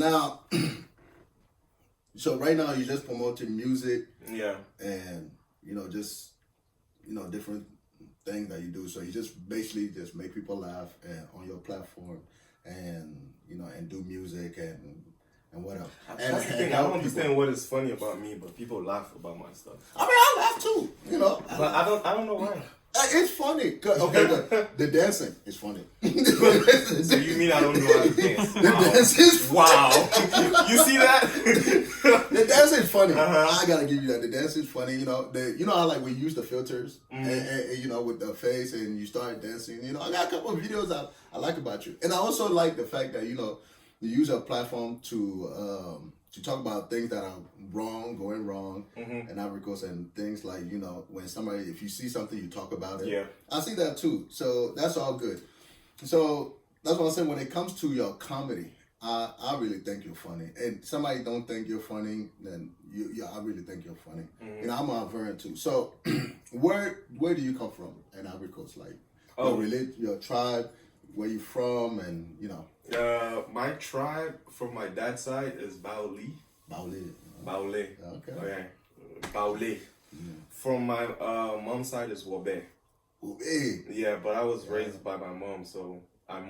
Now, so right now you're just promoting music Yeah. and just different things that you do. So you just basically just make people laugh and on your platform, and and do music and what else. That's the thing. I don't understand what is funny about me, but people laugh about my stuff. I mean, I laugh too. But I don't know why. It's funny. Okay, the dancing is funny. So you mean I don't know how to dance? The dance is funny. Wow. You see that? The dance is funny. Uh-huh. I gotta give you that. The dance is funny. How like we use the filters and with the face and you start dancing. I got a couple of videos I like about you, and I also like the fact that you use a platform to talk about things that are going wrong, and Ivory Coast, and things like when somebody, if you see something, you talk about it. Yeah. I see that too. So that's all good. So that's what I'm saying. When it comes to your comedy, I really think you're funny. And somebody don't think you're funny, then I really think you're funny. I'm a Ivorian too. So where do you come from in Ivory Coast? Like your tribe, where you from, and my tribe from my dad's side is Baoli. Baule. Baole. Okay. Baole. From my mom's side is Wobe. Hey. Yeah, but I was raised by my mom, so I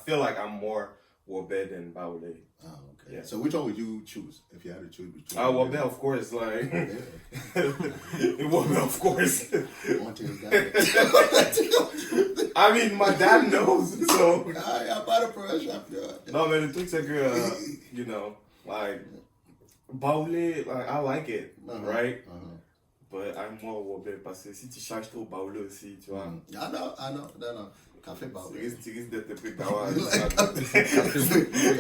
feel like I'm more Wobe than Baole. Oh, okay. Yeah. So which one would you choose if you had to choose between? Wobe, of course, like Wobe, of course. I mean, my dad knows, so. I'm out of pressure. No, man, the truc c'est que, like, Baoulé, like, I like it, right? But I'm more Wobé, parce que si tu changes trop Baoulé aussi, tu vois. I know. Café Baoulé. Tu risques d'être un peu kawa.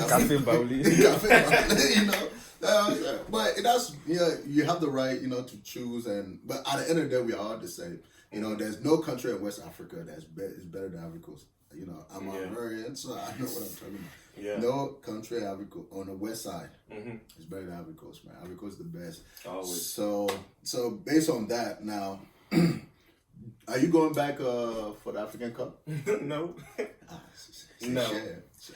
Café Baoulé. But that's you have the right to choose, but at the end of the day we are all the same. There's no country in West Africa is better than Ivory Coast. I'm Ivorian, so I know what I'm talking about. Yeah. No country in Ivory Coast on the west side is better than Ivory Coast, man. Ivory Coast is the best. Always. So based on that, now, are you going back for the African Cup? No. No.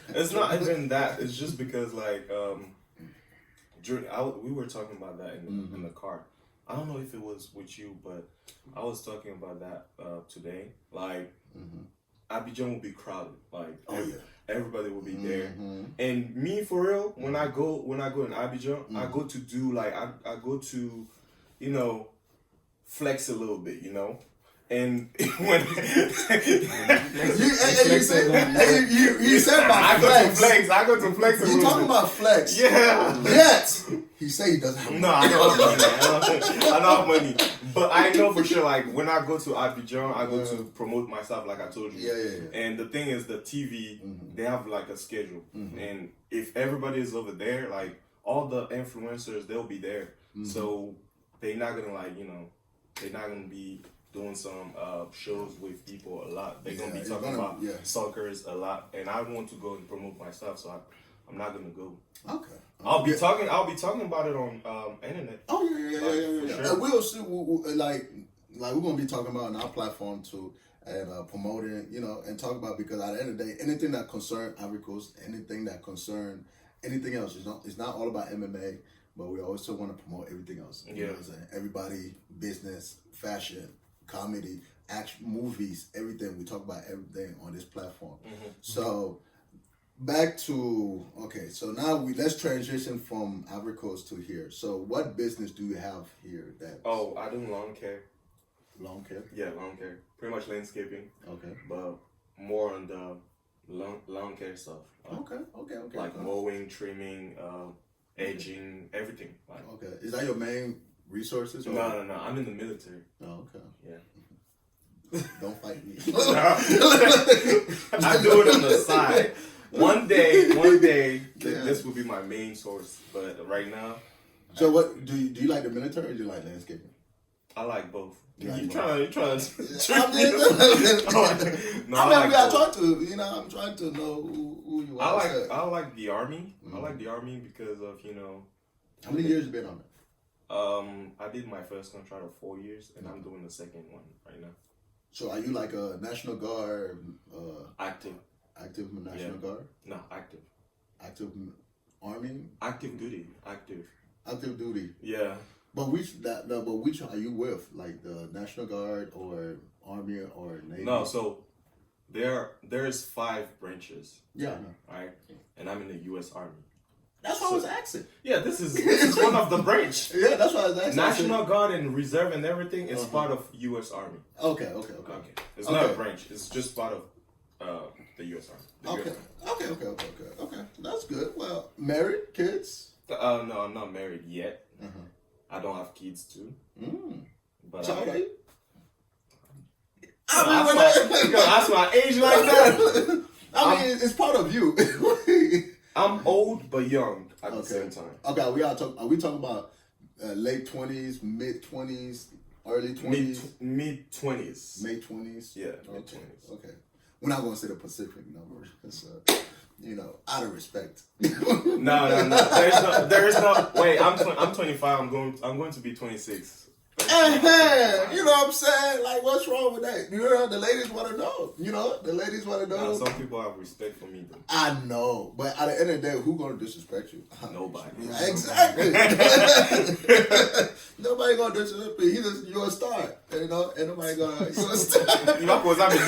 It's not even that. It's just because like we were talking about that in the car. I don't know if it was with you, but I was talking about that today. Like, Abidjan will be crowded. Like, everybody will be there. And me, for real, when I go in Abidjan, I go to do like I go to, flex a little bit, And when you said about flex. I go to flex. You talking about flex? Yeah. Yet he say he doesn't have money. No, I don't have money. I don't have money. But I know for sure, like when I go to Abidjan, I go to promote myself, like I told you. Yeah. And the thing is, the TV, they have like a schedule, and if everybody is over there, like all the influencers, they'll be there. So they're not gonna they're not gonna be doing some shows with people a lot. They're gonna be talking about suckers a lot, and I want to go and promote my stuff, so I'm not gonna go. Okay. I'll be talking about it on internet. Oh yeah. Sure. And we'll see. Like we're gonna be talking about on our platform too, and promoting, and talk about, because at the end of the day, anything that concern Ivory Coast, anything that concern anything else, it's not all about MMA, but we also want to promote everything else. You know what I'm saying? Everybody, business, fashion, comedy, action, movies, everything. We talk about everything on this platform. So back to so now let's transition from Ivory Coast to here. So what business do you have here? I do lawn care. Lawn care? Yeah, lawn care. Pretty much landscaping. Okay. But more on the lawn care stuff. Okay. Like mowing, trimming, edging, everything. Like, okay. Is that your main resources? Or? No. I'm in the military. Oh, okay. Yeah. Don't fight me. I do it on the side. One day, this will be my main source. But right now. So what do you like the military or do you like landscaping? I like both. You trying to I'm trying to know who you are. I like the army. I like the army because of How many years you been on it? I did my first contract of 4 years, and I'm doing the second one right now. So are you like a National Guard? Active National Guard? No, active. Active Army? Active duty. Active. Active duty. Yeah. But which are you with? Like the National Guard or Army or Navy? No, so there's 5 branches. Yeah, I know. Right? And I'm in the U.S. Army. That's why I was asking. Yeah, this is one of the branch. Yeah, that's why I was asking. National Guard and Reserve and everything is part of U.S. Army. Okay. It's not a branch. It's just part of the U.S. Army. The Okay. US Army. Okay. That's good. Well, married, kids? No, I'm not married yet. Uh-huh. I don't have kids too. But So how old are you? That's my age like that. I mean, it's part of you. I'm old but young at the same time. Okay, are we talking about late 20s, mid 20s, early 20s? Mid 20s. Mid 20s? Yeah, okay. mid 20s. Okay. We're not going to say the Pacific number. It's, out of respect. No. There is no. Wait, I'm 25. I'm going to be 26. You know what I'm saying? Like, what's wrong with that? The ladies want to know. The ladies want to know. Some people have respect for me, though. I know, but at the end of the day, who gonna disrespect you? Nobody. Yeah, exactly. Nobody gonna disrespect you. You're a star. Ain't nobody gonna. You're a star. Uma coisa me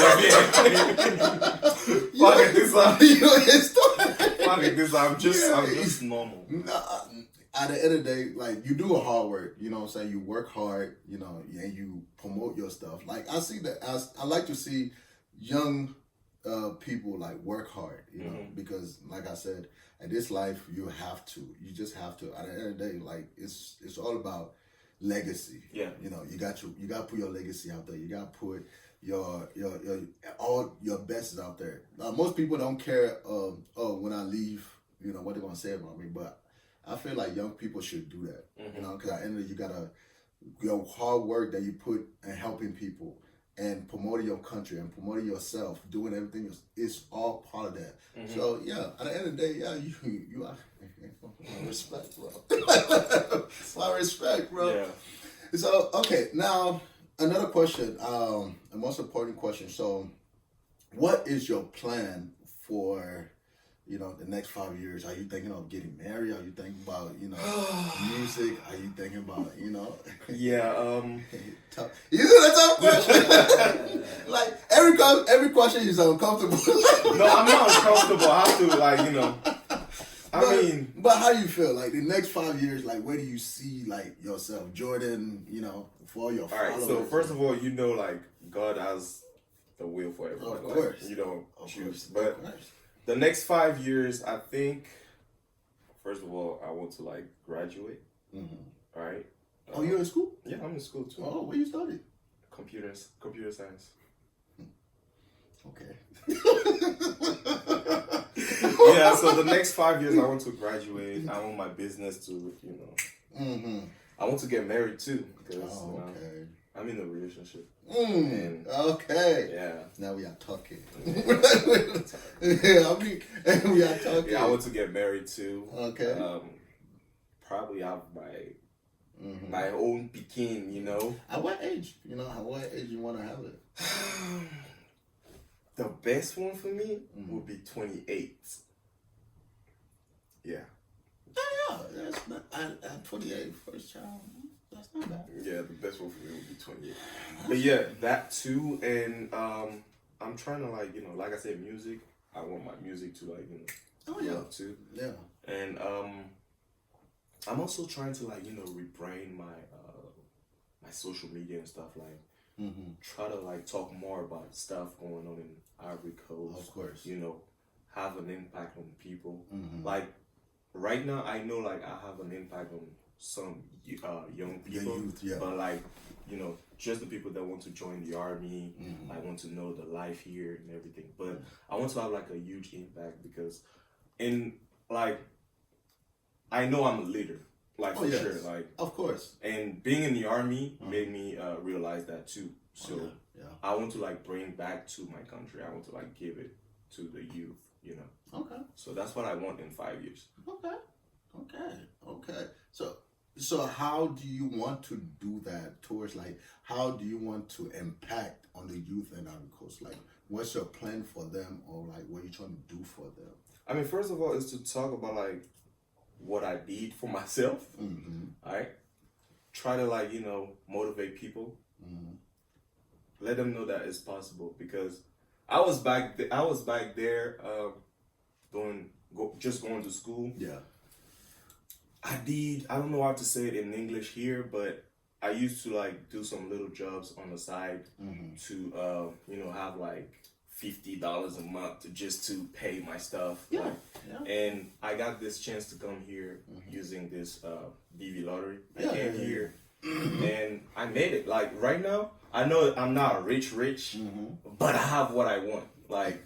Fuck this up. You're a star. Fuck this. I'm just normal. At the end of the day, like, you do a hard work, you know what I'm saying? You work hard, and you promote your stuff. Like, I see that, I like to see young people, like, work hard, because, like I said, in this life, you just have to. At the end of the day, like, it's all about legacy. Yeah. You got to put your legacy out there. You got to put your all your best out there. Most people don't care, when I leave, what they're going to say about me, but I feel like young people should do that, because at the end of the day, your hard work that you put in helping people and promoting your country and promoting yourself, doing everything is all part of that. So yeah, at the end of the day, yeah, you are respect, bro. My respect, bro. Yeah. So okay, now another question, a most important question. So, what is your plan for the next 5 years? Are you thinking of getting married? Are you thinking about, music? Are you thinking about, Yeah, You know that's a tough question. Like, every question is uncomfortable. No, I'm not uncomfortable. I have to, But how do you feel? Like, the next 5 years, like, where do you see, like, yourself? Jordan, for your followers? All right, so first of all, like, God has the will for everyone. Of course. Like, you don't choose. But the next 5 years, I think, first of all, I want to, like, graduate. All right. Oh, you're in school? Yeah, I'm in school too. Oh, where you study? Computer science. Okay. Yeah, so the next 5 years, I want to graduate. I want my business to, I want to get married too, because I'm in a relationship. Okay. Yeah. Now we are talking. Yeah, we are talking. Yeah, I want to get married too. Okay. Probably have my own pikin, At what age? At what age you want to have it? The best one for me would be 28. Yeah. Yeah, that's not. At 28, first child. That's not bad. Yeah, the best one for me would be 28. But yeah, that too, and I'm trying to like I said, music. I want my music to grow up too. Yeah. And I'm also trying to rebrand my my social media and stuff, try to talk more about stuff going on in Ivory Coast. Of course. Have an impact on people. Like right now, I know I have an impact on some young people, the youth, yeah. But just the people that want to join the army, I want to know the life here and everything. But I want to have a huge impact because, I know I'm a leader, for sure, of course. And being in the army made me realize that too. So yeah. I want to bring back to my country. I want to give it to the youth, Okay. So that's what I want in 5 years. Okay. So how do you want to do that towards how do you want to impact on the youth in Ivory Coast? What's your plan for them, or what are you trying to do for them? I mean, first of all, is to talk about what I did for myself. Mm-hmm. All right, try to like motivate people. Mm-hmm. Let them know that it's possible because I was back there just going to school. Yeah. I don't know how to say it in English here, but I used to like do some little jobs on the side to have like $50 a month to pay my stuff. Yeah. Like, Yeah. and I got this chance to come here using this DV lottery. I Yeah, came yeah, yeah. here and I made it. Like right now, I know I'm not rich, but I have what I want. Like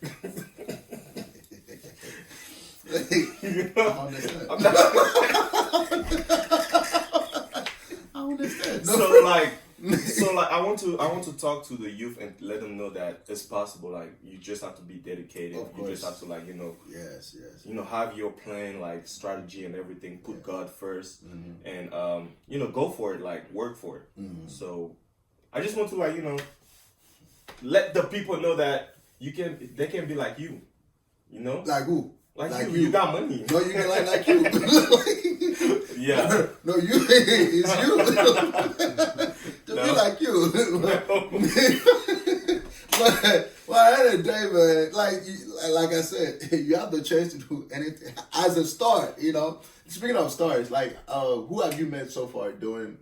I understand. I understand. No. So like I want to talk to the youth and let them know that it's possible. Like you just have to be dedicated. Of You just course. have to like Yes. have your plan, like strategy and everything. Put God first, Mm-hmm. and go for it. Like work for it. Mm-hmm. So I just want to like let the people know that they can be like you. Like who? Like you got money. No, you can like you. Yeah. No, you. It's you. To be like you. But at the end of the day, man, like I said, you have the chance to do anything as a star. Speaking of stars, like who have you met so far doing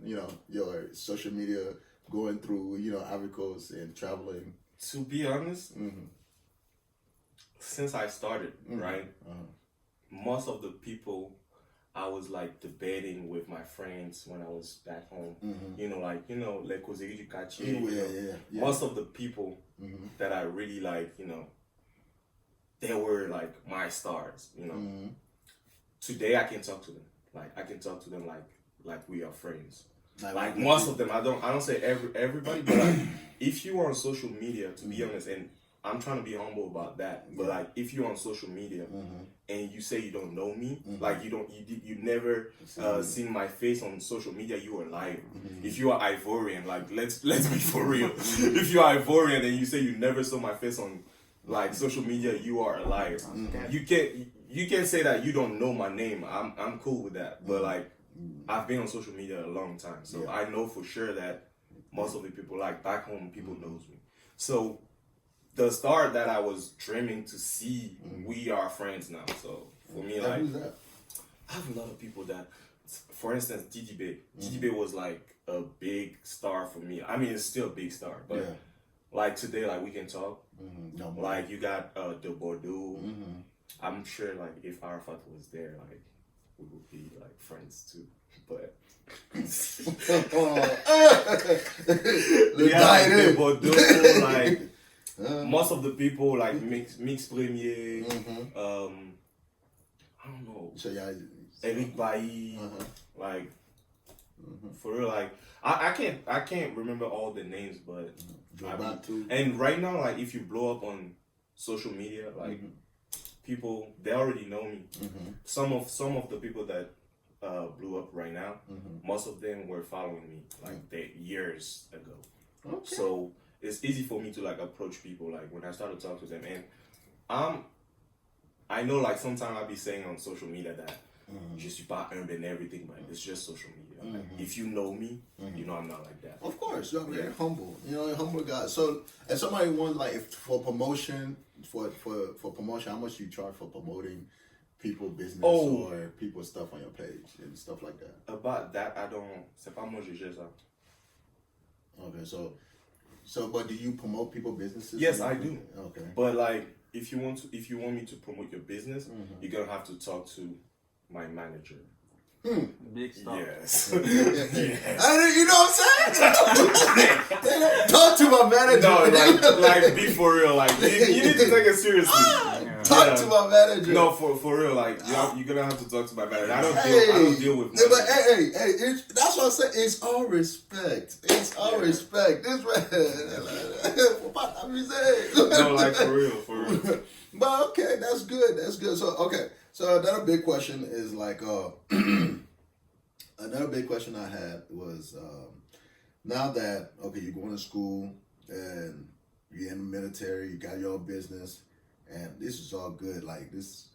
your social media, going through Ivory Coast and traveling? To be honest, Mm-hmm. since I started, right, most of the people I was like debating with my friends when I was back home. Les causeries du quartier. Yeah. Most of the people that I really like, they were like my stars. Today I can talk to them. Like I can talk to them like we are friends. Like most of them, I don't say everybody, but like if you are on social media, to be honest, and I'm trying to be humble about that, but like if you're on social media and you say you don't know me, like you never seen my face on social media, you are a liar. If you are Ivorian, like let's be for real. If you are Ivorian and you say you never saw my face on like social media, you are a liar. You can't say that you don't know my name. I'm cool with that, but like I've been on social media a long time, so I know for sure that most of the people like back home, people knows me. So the star that I was dreaming to see, we are friends now. So for me, like who's that? I have a lot of people that, for instance, DDB. DDB was like a big star for me. I mean, it's still a big star, but like today, like we can talk. No, Like you got De Bordeaux. I'm sure like if Arafat was there, like we would be like friends too. But yeah, like De Bordeaux, like most of the people like Mix Premier, I don't know, Eric Bailly, like for real, like I can't remember all the names, but and right now, like if you blow up on social media, like people they already know me. Some of the people that blew up right now, most of them were following me like years ago. Okay. So it's easy for me to like approach people like when I start to talk to them, and I know like sometimes I'll be saying on social media that je suis pas humble and everything, but it's just social media. Like, if you know me, you know I'm not like that. Of course, you're very humble. A humble guy. So, and somebody wants like if for promotion, for promotion, how much you charge for promoting people business or people stuff on your page and stuff like that? About that, I don't. C'est pas moi je gère ça. Okay, so but do you promote people businesses? Yes, I do. Okay. But like, if you want me to promote your business, you're gonna have to talk to my manager. Big stuff. Yes. Yes. You know what I'm saying? Talk to my manager. No, like be for real. Like you need to take it seriously. Talk to my manager. No, for real. Like you're gonna have to talk to my manager. I don't deal with. Yeah, but hey, that's what I said. It's all respect. It's all respect. This man, what I'm saying? No, like for real. But okay, that's good. That's good. So another big question is like another big question I had was now that you're going to school and you're in the military, you got your own business, and this is all good. Like this,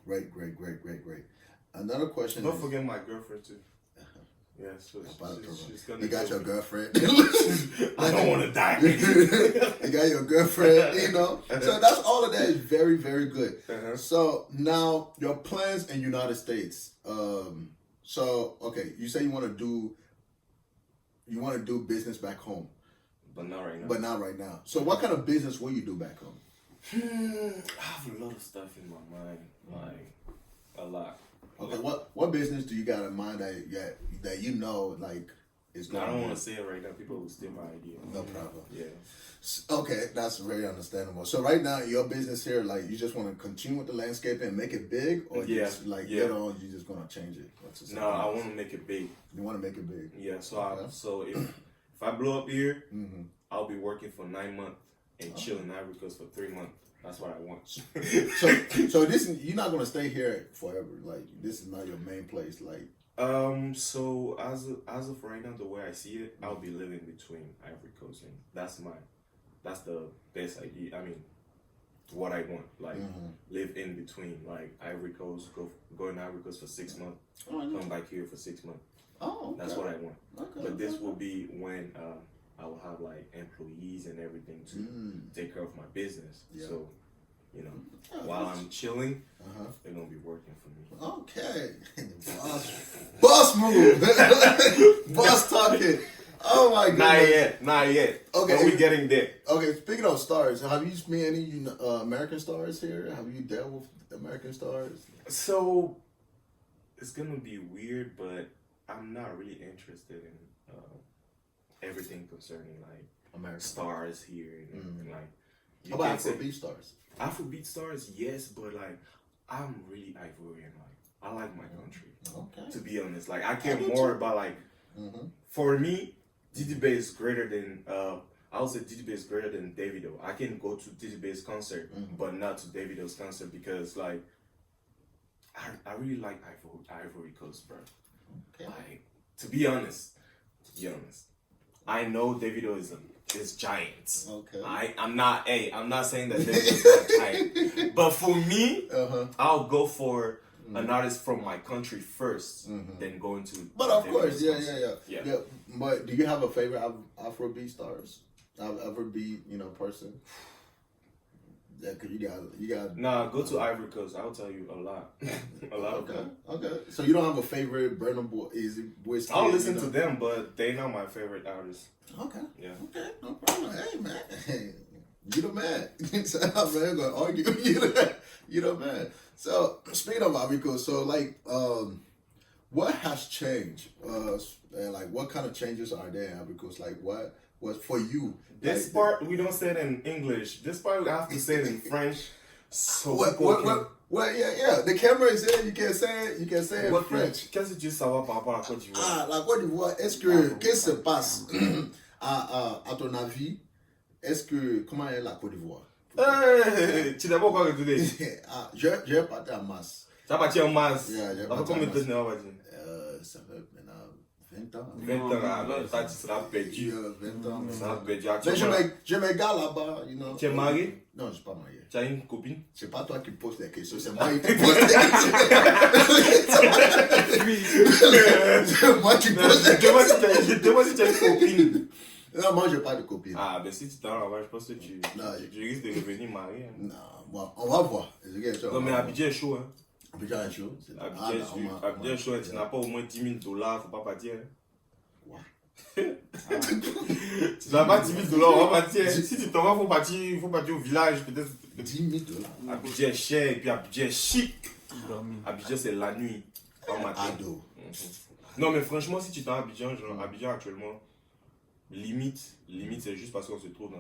great. Another question Don't is, forget my girlfriend too. Yeah, so she's gonna. you got your girlfriend. I don't want to die. You got your girlfriend, you know. So that's all of that is very, very good. Uh-huh. So now your plans in United States. So okay, you say you want to do business back home, But not right now. but not right now. So what kind of business will you do back home? I have a lot of stuff in my mind, like a lot. Okay, what business do you got in mind that you know like is I going? don't want to say it right now. People will steal my idea. No problem. Yeah. Okay, that's very understandable. So right now, your business here, like you just want to continue with the landscaping and make it big, or you Yeah, just like yeah. later on you're just gonna change it? No, I want to make it big. You want to make it big. Yeah. So Okay. so if I blow up here, Mm-hmm. I'll be working for 9 months and chill in Ivory Coast for 3 months. That's what I want. So this you're not gonna stay here forever. Like this is not your main place. Like So as of right now, the way I see it, I'll be living between Ivory Coast, and that's the best idea. I mean, what I want, like live in between, like Ivory Coast, go in Ivory Coast for 6 months, come back here for 6 months. okay. That's what I want. Okay, But this okay. will be when I will have like employees and everything to take care of my business. Yeah. So, you know, Yeah, while that's- I'm chilling, Uh-huh. they're gonna be working for me. Okay. Boss move. Boss talking. Oh my goodness. Not yet. Okay. But we getting there. Okay, speaking of stars, have you met any American stars here? Have you dealt with American stars? So it's gonna be weird, but I'm not really interested in everything concerning like American stars here and like. You How about can't say- Afrobeat stars? Afrobeat stars, yes, but like I'm really Ivorian. Like I like my country. Okay. To be honest, like I care more about like for me, DDB is greater than I would say DDB is greater than Davido. I can go to DDB's concert, but not to Davido's concert because like I really like Ivory Coast, bro. Okay. Like to be honest, I know Davido is giants. Okay. I'm not saying that Davido's not giant, but for me, I'll go for an artist from my country first, then go into. But of Davido's course, concert. yeah. But do you have a favorite Afrobeat stars? Afrobeat, person? Yeah, cause you got. Nah, go to Ivory Coast. I'll tell you a lot, a lot of them. Okay. So you don't have a favorite Burna Boy? Is it Wizkid? I'll listen to them, but they not my favorite artists. Okay. Yeah. Okay. No problem. Hey man, you the man. So I'm not gonna argue. You the man. So speaking of Ivory Coast, so like, what has changed? And like, what kind of changes are there in Ivory Coast? Like, what for you? This like, part we don't say it in English. This part we have to say it in French. So people can- Well, yeah. The camera is here. You can say it. You can say it in What- French. Qu'est-ce que tu veux savoir par rapport à Côte d'Ivoire? Ah, la Côte d'Ivoire. Qu'est-ce qui se passe à ton avis? Comment est la Côte d'Ivoire? Hey, tu n'as pas encore retourné. J'ai parti à Mas. Tu as parti en masse. Yeah, j'ai Ça fait parti combien à de temps Mas. tu n'as pas parti? Ça fait maintenant 20 ans. 20 ans, là, ça, tu seras perdu. 20 ans. Tu seras perdu. Mais j'ai mes gars là-bas, Tu es marié? Non, je suis pas marié. Tu as une copine? C'est pas toi qui poses les questions, c'est moi qui pose les questions. C'est moi qui pose les questions. Je demande si tu as une copine. Non, moi, j'ai pas de copine. Ah, ben si tu t'en vas, je pense que tu risques de revenir marié. Hein. Non, bon, on va voir. Non, mais Abidjan est chaud. Hein. Abidjan est chaud. Abidjan est chaud. Tu n'as pas au moins 10 000 $, faut pas partir. Hein. Tu n'as pas 10 000 $, on va partir. Si tu t'en vas, faut partir au village, peut-être. 10 000 $. Abidjan est cher et puis Abidjan est chic. Abidjan, c'est la nuit, pas le matin. Ado. Non, mais franchement, si tu t'en vas à Abidjan, genre, Abidjan actuellement, limite, c'est juste parce qu'on se trouve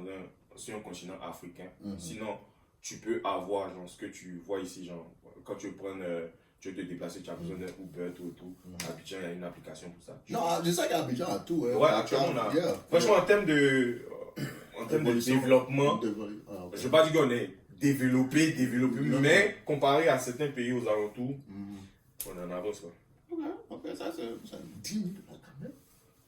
sur un continent africain. Sinon, tu peux avoir genre, ce que tu vois ici, genre, quand tu veux tu veux te déplacer, tu as besoin d'un Uber, tout. Abidjan, il y a une application pour ça. Non, je sais qu'Abidjan a tout. Hein. Ouais, actuellement, on a. Yeah. Franchement, en termes de développement, je ne vais pas dire qu'on est développé, mais comparé à certains pays aux alentours, on en avance. Quoi. Ok, ça c'est 10 000 $ quand même.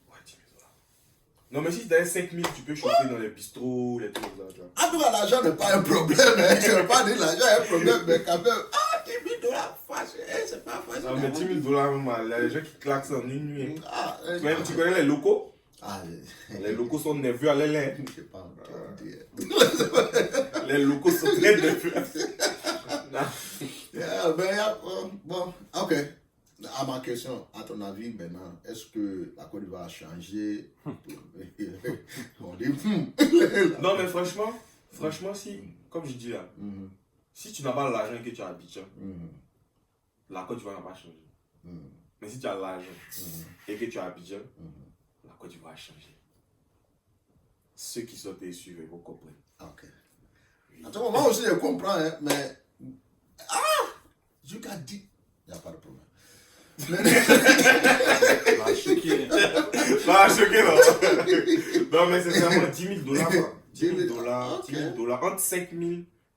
Ouais, 10 000 $. Non, mais si tu as 5 000, tu peux chauffer dans les bistrots, les trucs comme ça, tu vois. En tout cas, l'argent n'est pas un problème. Hein. Je ne veux pas dire que l'argent est un problème, mais quand même, 10 000 dollars facile, c'est pas facile. Non, mais 10 000 $, il y a des gens qui claquent ça en une nuit. Ah, Tu connais les locaux? Ah, Les locaux sont nerveux à l'aile. je sais pas. Les locaux sont très nerveux. Yeah, ben, bon, ok. À ma question, à ton avis, maintenant, est-ce que la Côte d'Ivoire a changé? On dit, Non, mais franchement, si, comme je dis là, si tu n'as pas l'argent et que tu as Abidjan, la Côte d'Ivoire n'a pas changé. Mais si tu as l'argent et que tu as Abidjan, la Côte d'Ivoire a changé. Ceux qui sont déçus, ils vont comprendre. Ok. À ce moment aussi, je comprends, hein, mais. Ah! Je l'ai dit. Il n'y a pas de problème. La choqué. Pas choqué, non. Non, mais c'est vraiment 10 000 $. Quoi. 10 000 $, Ok. 10 000 $. Entre 5 000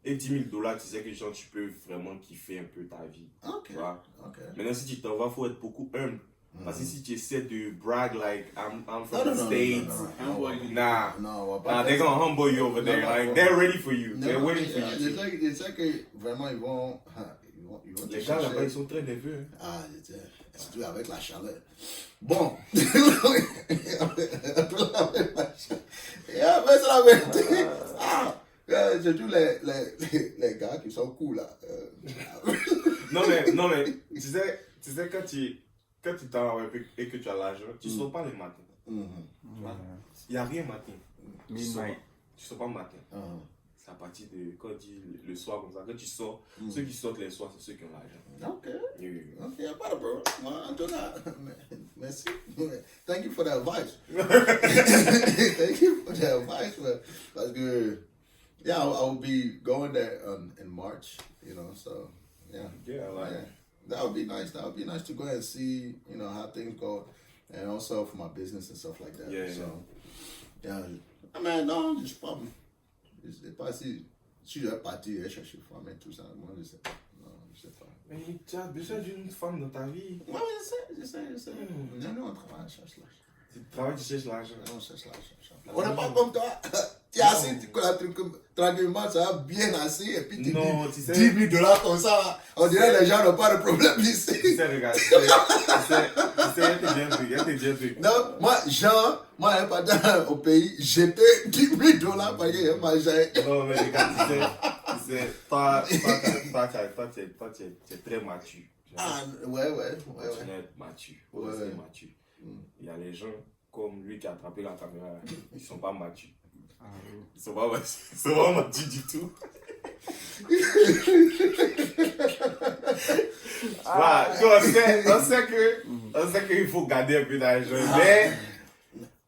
et 10 000 $, tu sais que genre, tu peux vraiment kiffer un peu ta vie. Ok. Tu vois? Ok. Maintenant, si tu t'en vas, il faut être beaucoup humble. Parce que si tu essaies de brag like I'm from No, the no, no, States, no, no, no. nah. Non, on va pas Nah, faire they're ça. gonna humble you over there. No, no, Like, no. they're ready for you. Non, They're waiting for je you. sais, je sais que vraiment ils vont te Les gars là-bas, chercher. ils sont très nerveux. Hein. Ah, je sais, surtout avec la chaleur. Bon. Yeah, mais c'est la vérité. Ah, surtout les gars qui sont cool là. Non, mais, tu sais quand tu t'en vas et que tu as l'argent, tu sors pas le matin. Il n'y a rien matin. Midnight. Tu sors pas le matin. C'est à partir de, quand on dit le soir comme ça, quand tu sors, ceux qui sortent les soirs, c'est ceux qui ont l'argent. Ok. Oui, oui, oui. Ok, y a pas de problème. Moi, en tout cas, merci. Thank you for the advice. Thank you for the advice. Parce que, yeah, I will be going there in March, you know, so, yeah. Yeah, like, Yeah. That would be nice. That would be nice to go and see, you know, how things go. And also for my business and stuff like that. Yeah, So, yeah. I mean, non, je sais pas. Je sais pas si je vais partir et chercher femme et tout ça. Moi, je sais pas. Non, je sais pas. mais tu as besoin d'une femme dans ta vie. Ouais, je sais. Non, non, on travaille, on cherche l'argent. Tu travailles, tu cherches l'argent. On cherche l'argent. On n'est pas comme toi. Tu es assis, tu colles tranquillement, ça va bien assis, et puis tu Non, dis tu sais- 10 000 $ comme ça. On dirait les gens n'ont pas de problème ici. Tu sais, regarde, tu sais, il y a des trucs. Non, moi, moi, un matin au pays, j'étais 10 000 $ parce que j'ai mangé. Non, mais regarde, tu sais, toi, tu es très mature. Ah, ouais. Tu es mature. Ouais. C'est mature. Il y a les gens comme lui qui a attrapé la caméra, ils sont pas matures. Ils sont pas matures du tout. Voilà, on sait qu'il faut garder un peu d'argent, mais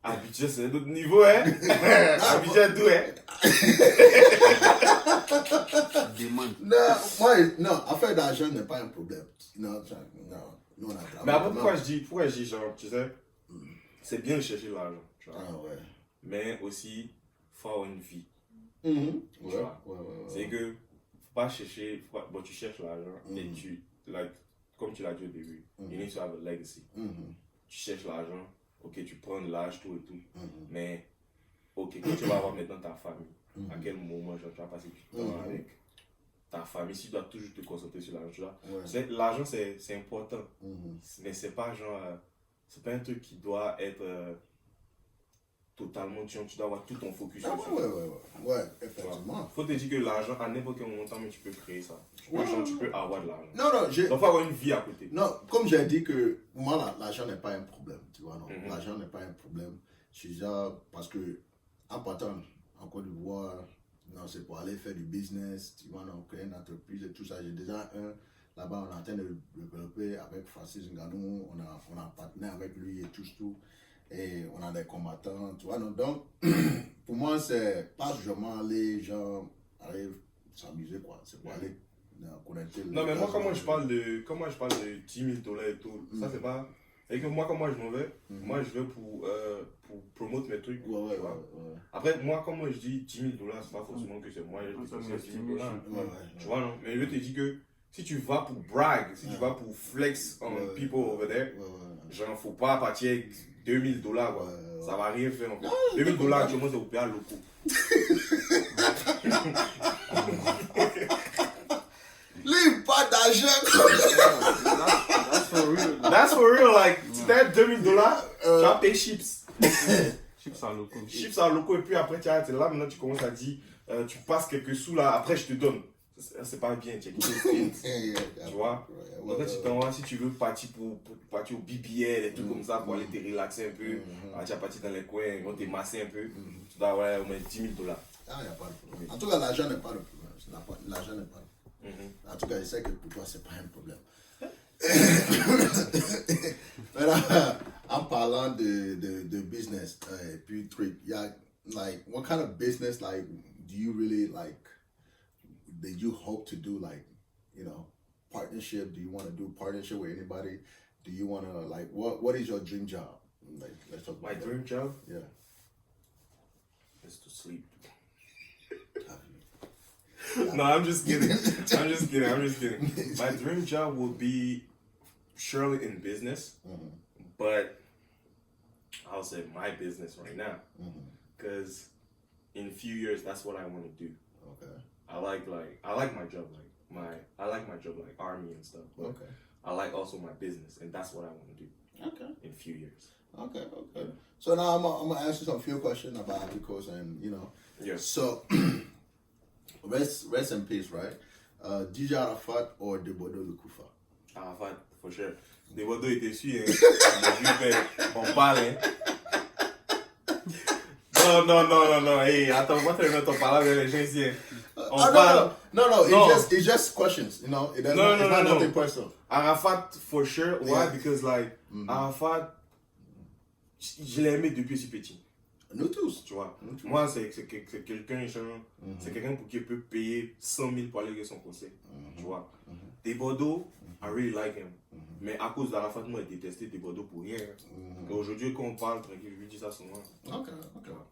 Abidjan c'est un autre niveau, hein. Abidjan tout, hein. Demande. Non, affaire d'argent n'est pas un problème. Non, nous on a travaillé. Mais après, pourquoi je dis genre, tu sais, c'est bien de chercher l'argent, tu vois. Ah ouais. Mais aussi, faut avoir une vie. Ouais. C'est que, faut pas chercher, bon, tu cherches l'argent et tu, like, comme tu l'as dit au début, you need to have a legacy. Tu cherches l'argent, ok, tu prends l'âge, tout et tout, mais, ok, quand tu vas avoir maintenant ta famille, à quel moment genre, tu vas passer du temps avec ta famille, si tu dois toujours te concentrer sur l'argent, tu vois. Ouais. L'argent, c'est important, mais c'est pas genre, c'est pas un truc qui doit être totalement, tu dois avoir tout ton focus Ah dessus. ouais, effectivement. Faut te dire que l'argent, à n'importe quel moment, mais tu peux créer ça. Tu peux avoir de l'argent. Non, Donc, faut avoir une vie à côté. non, comme j'ai dit que pour moi, l'argent n'est pas un problème, tu vois, non. L'argent n'est pas un problème. Je suis genre, parce que, en partant en Côte d'Ivoire, non, c'est pour aller faire du business, tu vois, non, créer une entreprise et tout ça. J'ai déjà là-bas, on est en train de développer avec Francis Nganou, on a un partenaire avec lui et tout. Et on a des combattants, tu vois, non. Donc, pour moi, c'est pas seulement aller, genre, aller s'amuser, quoi. C'est pour aller connecter. Non, mais moi, comment je parle de 10 000 $ et tout, ça, c'est pas. Et que moi, comment je m'en vais, moi, je vais pour promouvoir mes trucs. Ouais. Après, moi, comme moi, je dis 10 000 $, c'est pas forcément que c'est moi, c'est 10 000 $. Tu vois, non? Mais je te dis que si tu vas pour brag, si tu vas pour flex on people over there, genre, faut pas partir avec 2 000 $, quoi. Ça va rien faire, en fait. 2 000 $, actuellement, c'est au pays locaux. Livre pas l'argent. That's for real. That's for real, like, c'était $2000, tu as payé chips. Chips à loco. Chips à loco, et puis après, tu es là, maintenant tu commences à dire, tu passes quelques sous là, après je te donne. C'est pas bien, tu vois. Donc, tu t'envoies, si tu veux partir pour partir au BBL et tout comme ça, pour aller te relaxer un peu, tu vas partir dans les coins, ils vont te masser un peu, tu dois avoir au moins $10,000. Ah, il n'y a pas de problème. En tout cas, l'argent n'est pas le problème. L'argent n'est pas le problème. En tout cas, je sais que pour toi, c'est pas un problème. En parlant de business, et puis truc, yeah, like, what kind of business, like, do you really, like, that you hope to do, like, you know, partnership? Do you want to do partnership with anybody? Do you want to, like, what is your dream job? Like, let's talk about My dream job Yeah. is to sleep. No, I'm just kidding. I'm just kidding. My dream job would be surely in business, but I'll say my business right now, because in a few years that's what I want to do. Okay. I like my job, I like my job like army and stuff. But Okay. I like also my business, and that's what I want to do Okay. in a few years. Okay. So now I'm gonna ask you some few questions about Africos, and you know. Yeah. So, rest in peace, right? DJ Arafat or Debodo Lukufa? Arafat, for sure. Des Bordeaux étaient dessus, hein. On parle, hein. Non. Hey, attends, moi, t'en parles avec les gens ici, hein. On parle. No. It's just questions, you know. It's not nothing personal. Arafat, for sure. Why? Yeah. Because, like, Arafat, je l'ai aimé depuis si petit. Nous tous. Tu vois. Moi, c'est quelqu'un, c'est quelqu'un pour qui peut payer 100 000 pour aller à son concert. Tu vois. Des Bordeaux, I really like him. Mais à cause d'Arafat, moi, j'ai détesté Des Bordeaux pour rien. Et aujourd'hui, quand on parle tranquille, je lui dis ça souvent. Ok.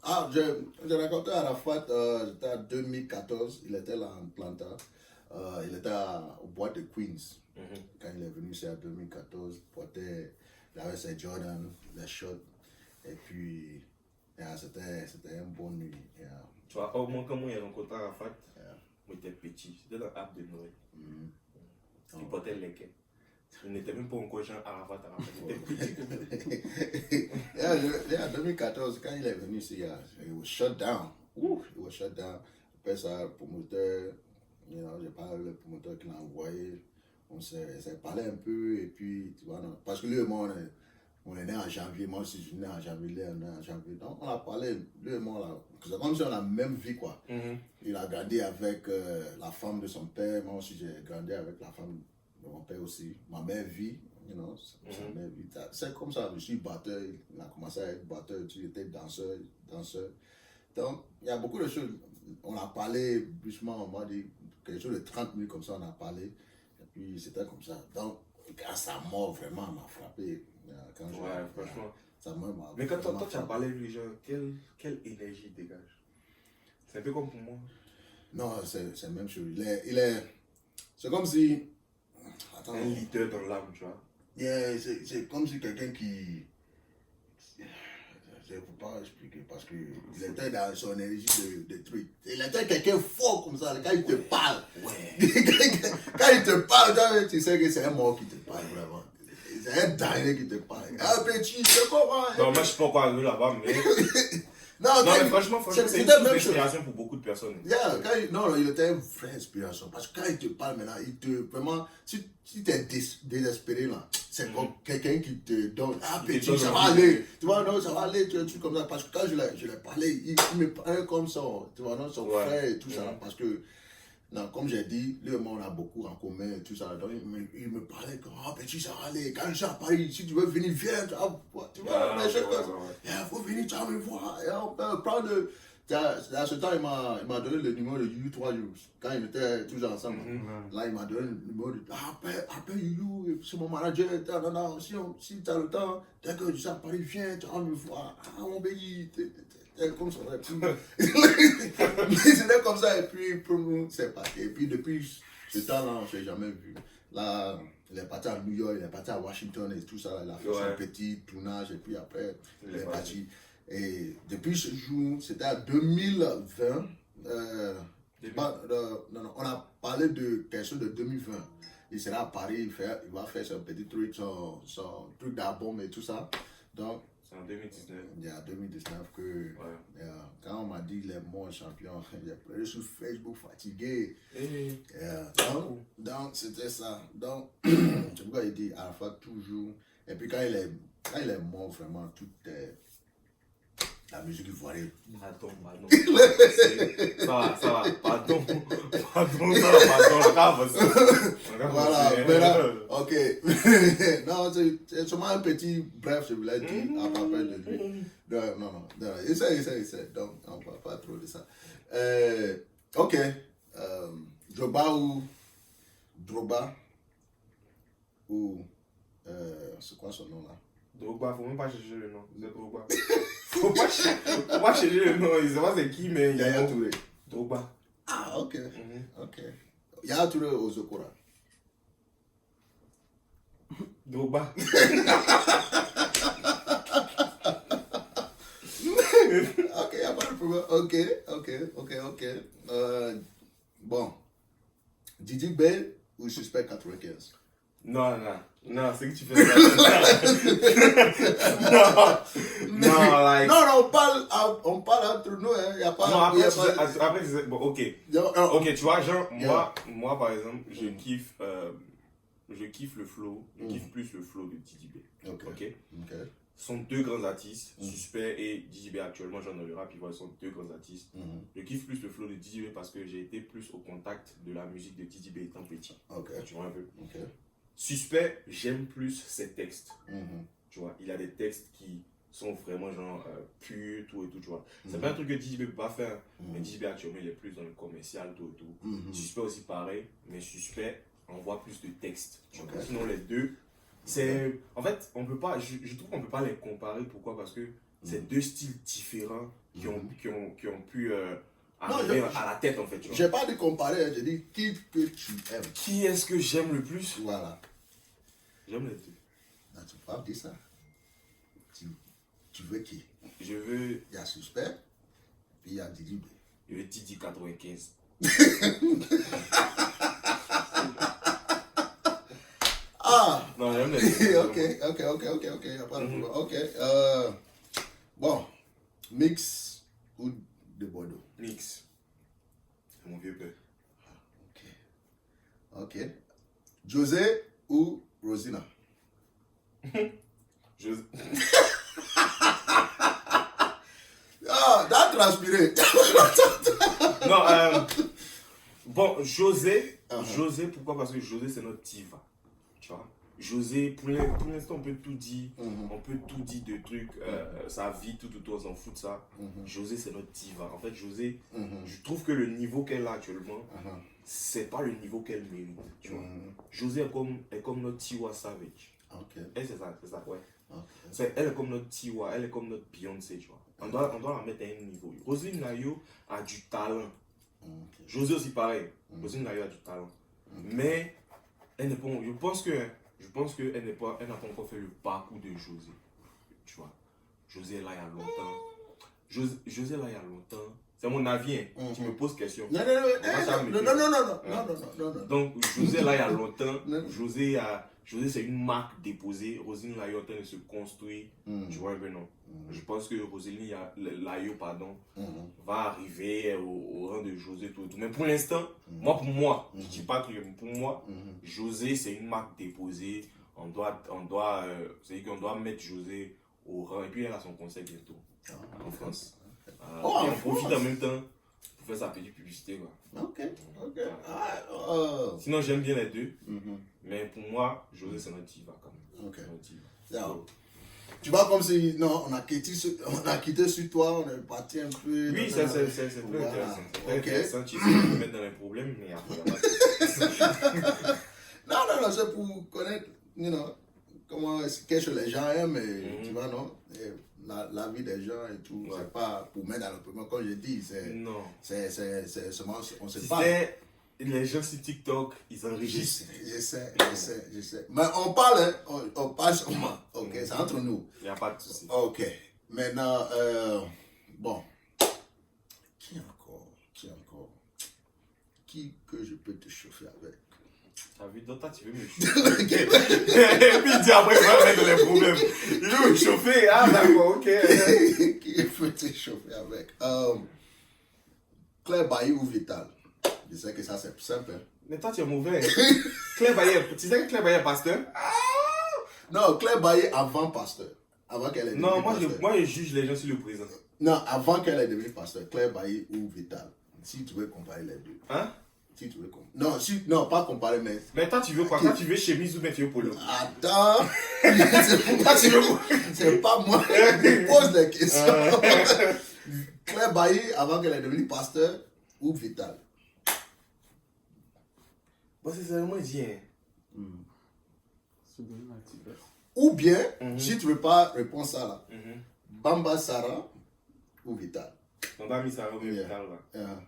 Ah, j'ai rencontré Arafat, c'était en 2014, il était là en Planta. Il était au bois de Queens. Quand il est venu, c'est en 2014. Il avait ses Jordan, les shorts. Et puis, c'était une bonne nuit. Tu vois, au moins, quand moi, j'ai rencontré Arafat, moi, j'étais petit. C'était dans l'app de Noël. Il portait le leket. Il n'était même pas encore genre Arafat. Il était petit. Yeah, 2014, quand il est venu ici, it was shut down. It was shut down. Après ça, le promoteur, you know, j'ai parlé avec le promoteur qui l'a envoyé. On s'est parlé un peu, et puis, tu vois, non, parce que lui et moi, on est né en janvier, moi aussi je suis né en janvier, lui est né en janvier. Donc on a parlé, lui et moi, là, c'est comme si on a la même vie, quoi. Il a grandi avec la femme de son père, moi aussi j'ai grandi avec la femme de mon père aussi. Ma mère vit, you know, sa mère vit. C'est comme ça, je suis batteur, il a commencé à être batteur, il était danseur. Donc il y a beaucoup de choses. On a parlé, justement, on m'a dit quelque chose de 30 minutes comme ça, on a parlé. Et puis c'était comme ça. Donc, à sa mort, vraiment, m'a frappé. Franchement. Ça m'a Mais quand toi, tu as parlé de lui, genre, quelle énergie il dégage? C'est un peu comme pour moi. Non, c'est la même chose. C'est comme si. Attends. Un leader dans l'âme, tu vois. Yeah, c'est comme si quelqu'un qui. Je ne peux pas expliquer parce qu'il était dans son énergie de truc. Il était quelqu'un fort comme ça. Quand il te parle, quand il te parle, tu sais que c'est un mort qui te parle vraiment. C'est un dingue qui te parle. Ah, petit, je comprends. Non, moi je sais pas quoi arriver là-bas, mais. Non, mais franchement, c'est une inspiration pour beaucoup de personnes. Yeah, il était une vraie inspiration. Parce que quand il te parle maintenant, vraiment, si tu es désespéré là, c'est comme quelqu'un qui te donne, ah petit, ça va aller. Tu vois, non, ça va aller, tu es comme ça. Parce que quand je l'ai parlé, il me parlait comme ça, tu vois, non, son frère et tout ça. Parce que, non, comme j'ai dit, lui et moi, on a beaucoup en commun et tout ça. Donc, il me parlait comme, ah petit, ça va aller. Quand je suis à Paris, si tu veux venir, viens, tu vois, les choses comme ça. Il faut venir, tu vas me voir. Et on peut prendre à ce temps, il m'a donné le numéro de You 3 Jours. Quand ils étaient toujours ensemble. Là, il m'a donné le numéro de appelle You, c'est mon manager. Non, si tu as le temps, dès que je suis à Paris, viens, tu vas me voir. Ah, mon pays, comme ça. C'était comme ça, et puis pour nous, c'est parti. Et puis depuis ce temps-là, on ne s'est jamais vu. Là, il est parti à New York, il est parti à Washington et tout ça. Il a fait son petit tournage, et puis après, il est parti. Et depuis ce jour, c'était en 2020. On a parlé de quelque chose de 2020. il sera à Paris, il va faire son petit truc, son truc d'album et tout ça. Donc, C'est en 2019. il y a 2019 que, Ouais. quand on m'a dit il est mon champion, j'ai pleuré sur Facebook fatigué. Et Donc, c'était ça. Donc, c'est pourquoi il dit à la fois toujours. Et puis quand il est mort, vraiment, toute la musique ivoirienne. pardon. Ça va. Pardon, la cave. Voilà, voilà. Ok. Non, c'est seulement un petit bref, je voulais dire à propos de lui. Non. Essaie. Donc, on ne parle pas trop de ça. Ok. Droba ou. C'est quoi son nom là? Drogba, faut même pas chercher le nom. C'est Drogba. Faut pas chercher le nom. Il sait pas c'est qui, mais il y a Yaya Touré. Drogba. Ah, ok. Ok. Yaya Touré au Zokora. Drogba. Ok, y a pas de problème. Ok. Bon. Didi Bell ou Suspect 95? Non, c'est que tu fais ça. non, like. Non, on parle entre nous, hein. Y a pas. Non, après, y a tu pas- sais, après, tu sais, bon, ok. Non. Ok, tu vois, genre, moi par exemple, je kiffe le flow, je kiffe plus le flow de Didi B. Ok. Ce sont deux grands artistes, Suspect et Didi B actuellement, j'en ai le rap, ils sont deux grands artistes. Je kiffe plus le flow de Didi B parce que j'ai été plus au contact de la musique de Didi B étant petit. Ok. Tu vois un peu. Ok. Suspect, j'aime plus ses textes. Tu vois, il a des textes qui sont vraiment genre purs, tout et tout, tu vois. C'est pas un truc que Didi B peut pas faire, mais Didi B actuellement il est plus dans le commercial, tout et tout. Suspect aussi pareil, mais Suspect envoie plus de textes. Tu vois. Sinon les deux, c'est. En fait, on peut pas, je trouve qu'on peut pas les comparer. Pourquoi? Parce que c'est deux styles différents qui ont pu arriver à la tête en fait. Tu vois. J'ai pas dit comparer, j'ai dit qui que tu aimes. Qui est-ce que j'aime le plus? Voilà. J'aime les deux. Non, tu peux pas dire ça. Tu veux qui? Je veux. Il y a Suspect, puis il y a Didi B. Je veux Didi 95. Ah! Non, j'aime les deux. Ok, y a pas de problème. Ok. Bon, Mix ou de Bordeaux? Mix. C'est mon vieux père. Ok. José ou Rosina? Ah, t'as transpiré. Non, bon, José, pourquoi? Parce que José, c'est notre diva. Tu vois? José, pour l'instant, on peut tout dire. On peut tout dire de trucs. Sa vie, tout, on s'en fout de ça. José, c'est notre diva. En fait, José, je trouve que le niveau qu'elle a actuellement, c'est pas le niveau qu'elle mérite. Tu vois? José est comme notre Tiwa Savage. Elle, c'est ça, ouais. Elle est comme notre Tiwa, elle est comme notre Beyoncé, tu vois. On doit la mettre à un niveau. Roselyne Nayo a du talent. José aussi pareil. Roselyne Nayo a du talent. Mais elle n'est pas, je pense qu'elle n'a pas encore fait le parcours de José. Tu vois. José est là il y a longtemps. José est là il y a longtemps. C'est mon avis, hein. Tu me poses question. Non. Donc, José, là, il y a longtemps, José, c'est une marque déposée. Roselyne Layo est en train de se construire. Tu vois un peu, non? Je pense que Roselyne Layo, va arriver au rang de José, tout. Mais pour l'instant, pour moi, je ne dis pas que pour moi, José, c'est une marque déposée. C'est-à-dire qu'on doit mettre José au rang. Et puis, elle a son conseil bientôt en France. Et on profite en même temps pour faire sa petite publicité, quoi. Ok. Sinon, j'aime bien les deux. Mais pour moi, José, c'est notre diva quand même. Ok. Notre diva. Tu vois, comme si on a quitté sur toi, on est parti un peu. Oui, c'est très intéressant. C'est très intéressant. Tu sais, me mettre dans les problèmes, mais après, il n'y a pas de... Non, c'est pour connaître, qu'est-ce que les gens aiment, et, tu vois, non? Et la vie des gens et tout, c'est pas pour mettre dans le problème, comme je dis, c'est seulement, on sait pas. Les gens sur TikTok, ils enregistrent. Je sais. Mais on parle, on parle seulement. Ok, c'est entre nous. Il n'y a pas de souci. Ok. Maintenant, bon. Qui encore? Qui que je peux te chauffer avec? T'as vu, donc toi, tu veux me chauffer. Et puis il dit après, il va mettre les problèmes. Il veut me chauffer. Ah, d'accord, ok. Qui peut te chauffer avec? Claire Bailly ou Vital? Je sais que ça, c'est simple. Hein. Mais toi, tu es mauvais. Claire Bailly, tu sais que Claire Bailly est pasteur? Non, Claire Bailly avant pasteur. Avant qu'elle ait devenu Non, pasteur. moi, je juge les gens sur le présent. Non, avant qu'elle ait devenu pasteur. Claire Bailly ou Vital. Si tu veux comparer les deux. Hein? Si tu veux comparer. Non, pas comparer, mais. Mais toi, tu veux quoi? Toi, tu veux chemise ou bien tu veux polo? Attends! C'est pas moi qui pose des questions. Claire Bailly avant qu'elle ait devenu pasteur ou Vital? Bon, c'est vraiment bien. Se donner la tigre. Ou bien, si tu veux pas répondre ça là, Mhm. Bamba Sarah ou Vital? On va mettre ça au Yeah. vital là.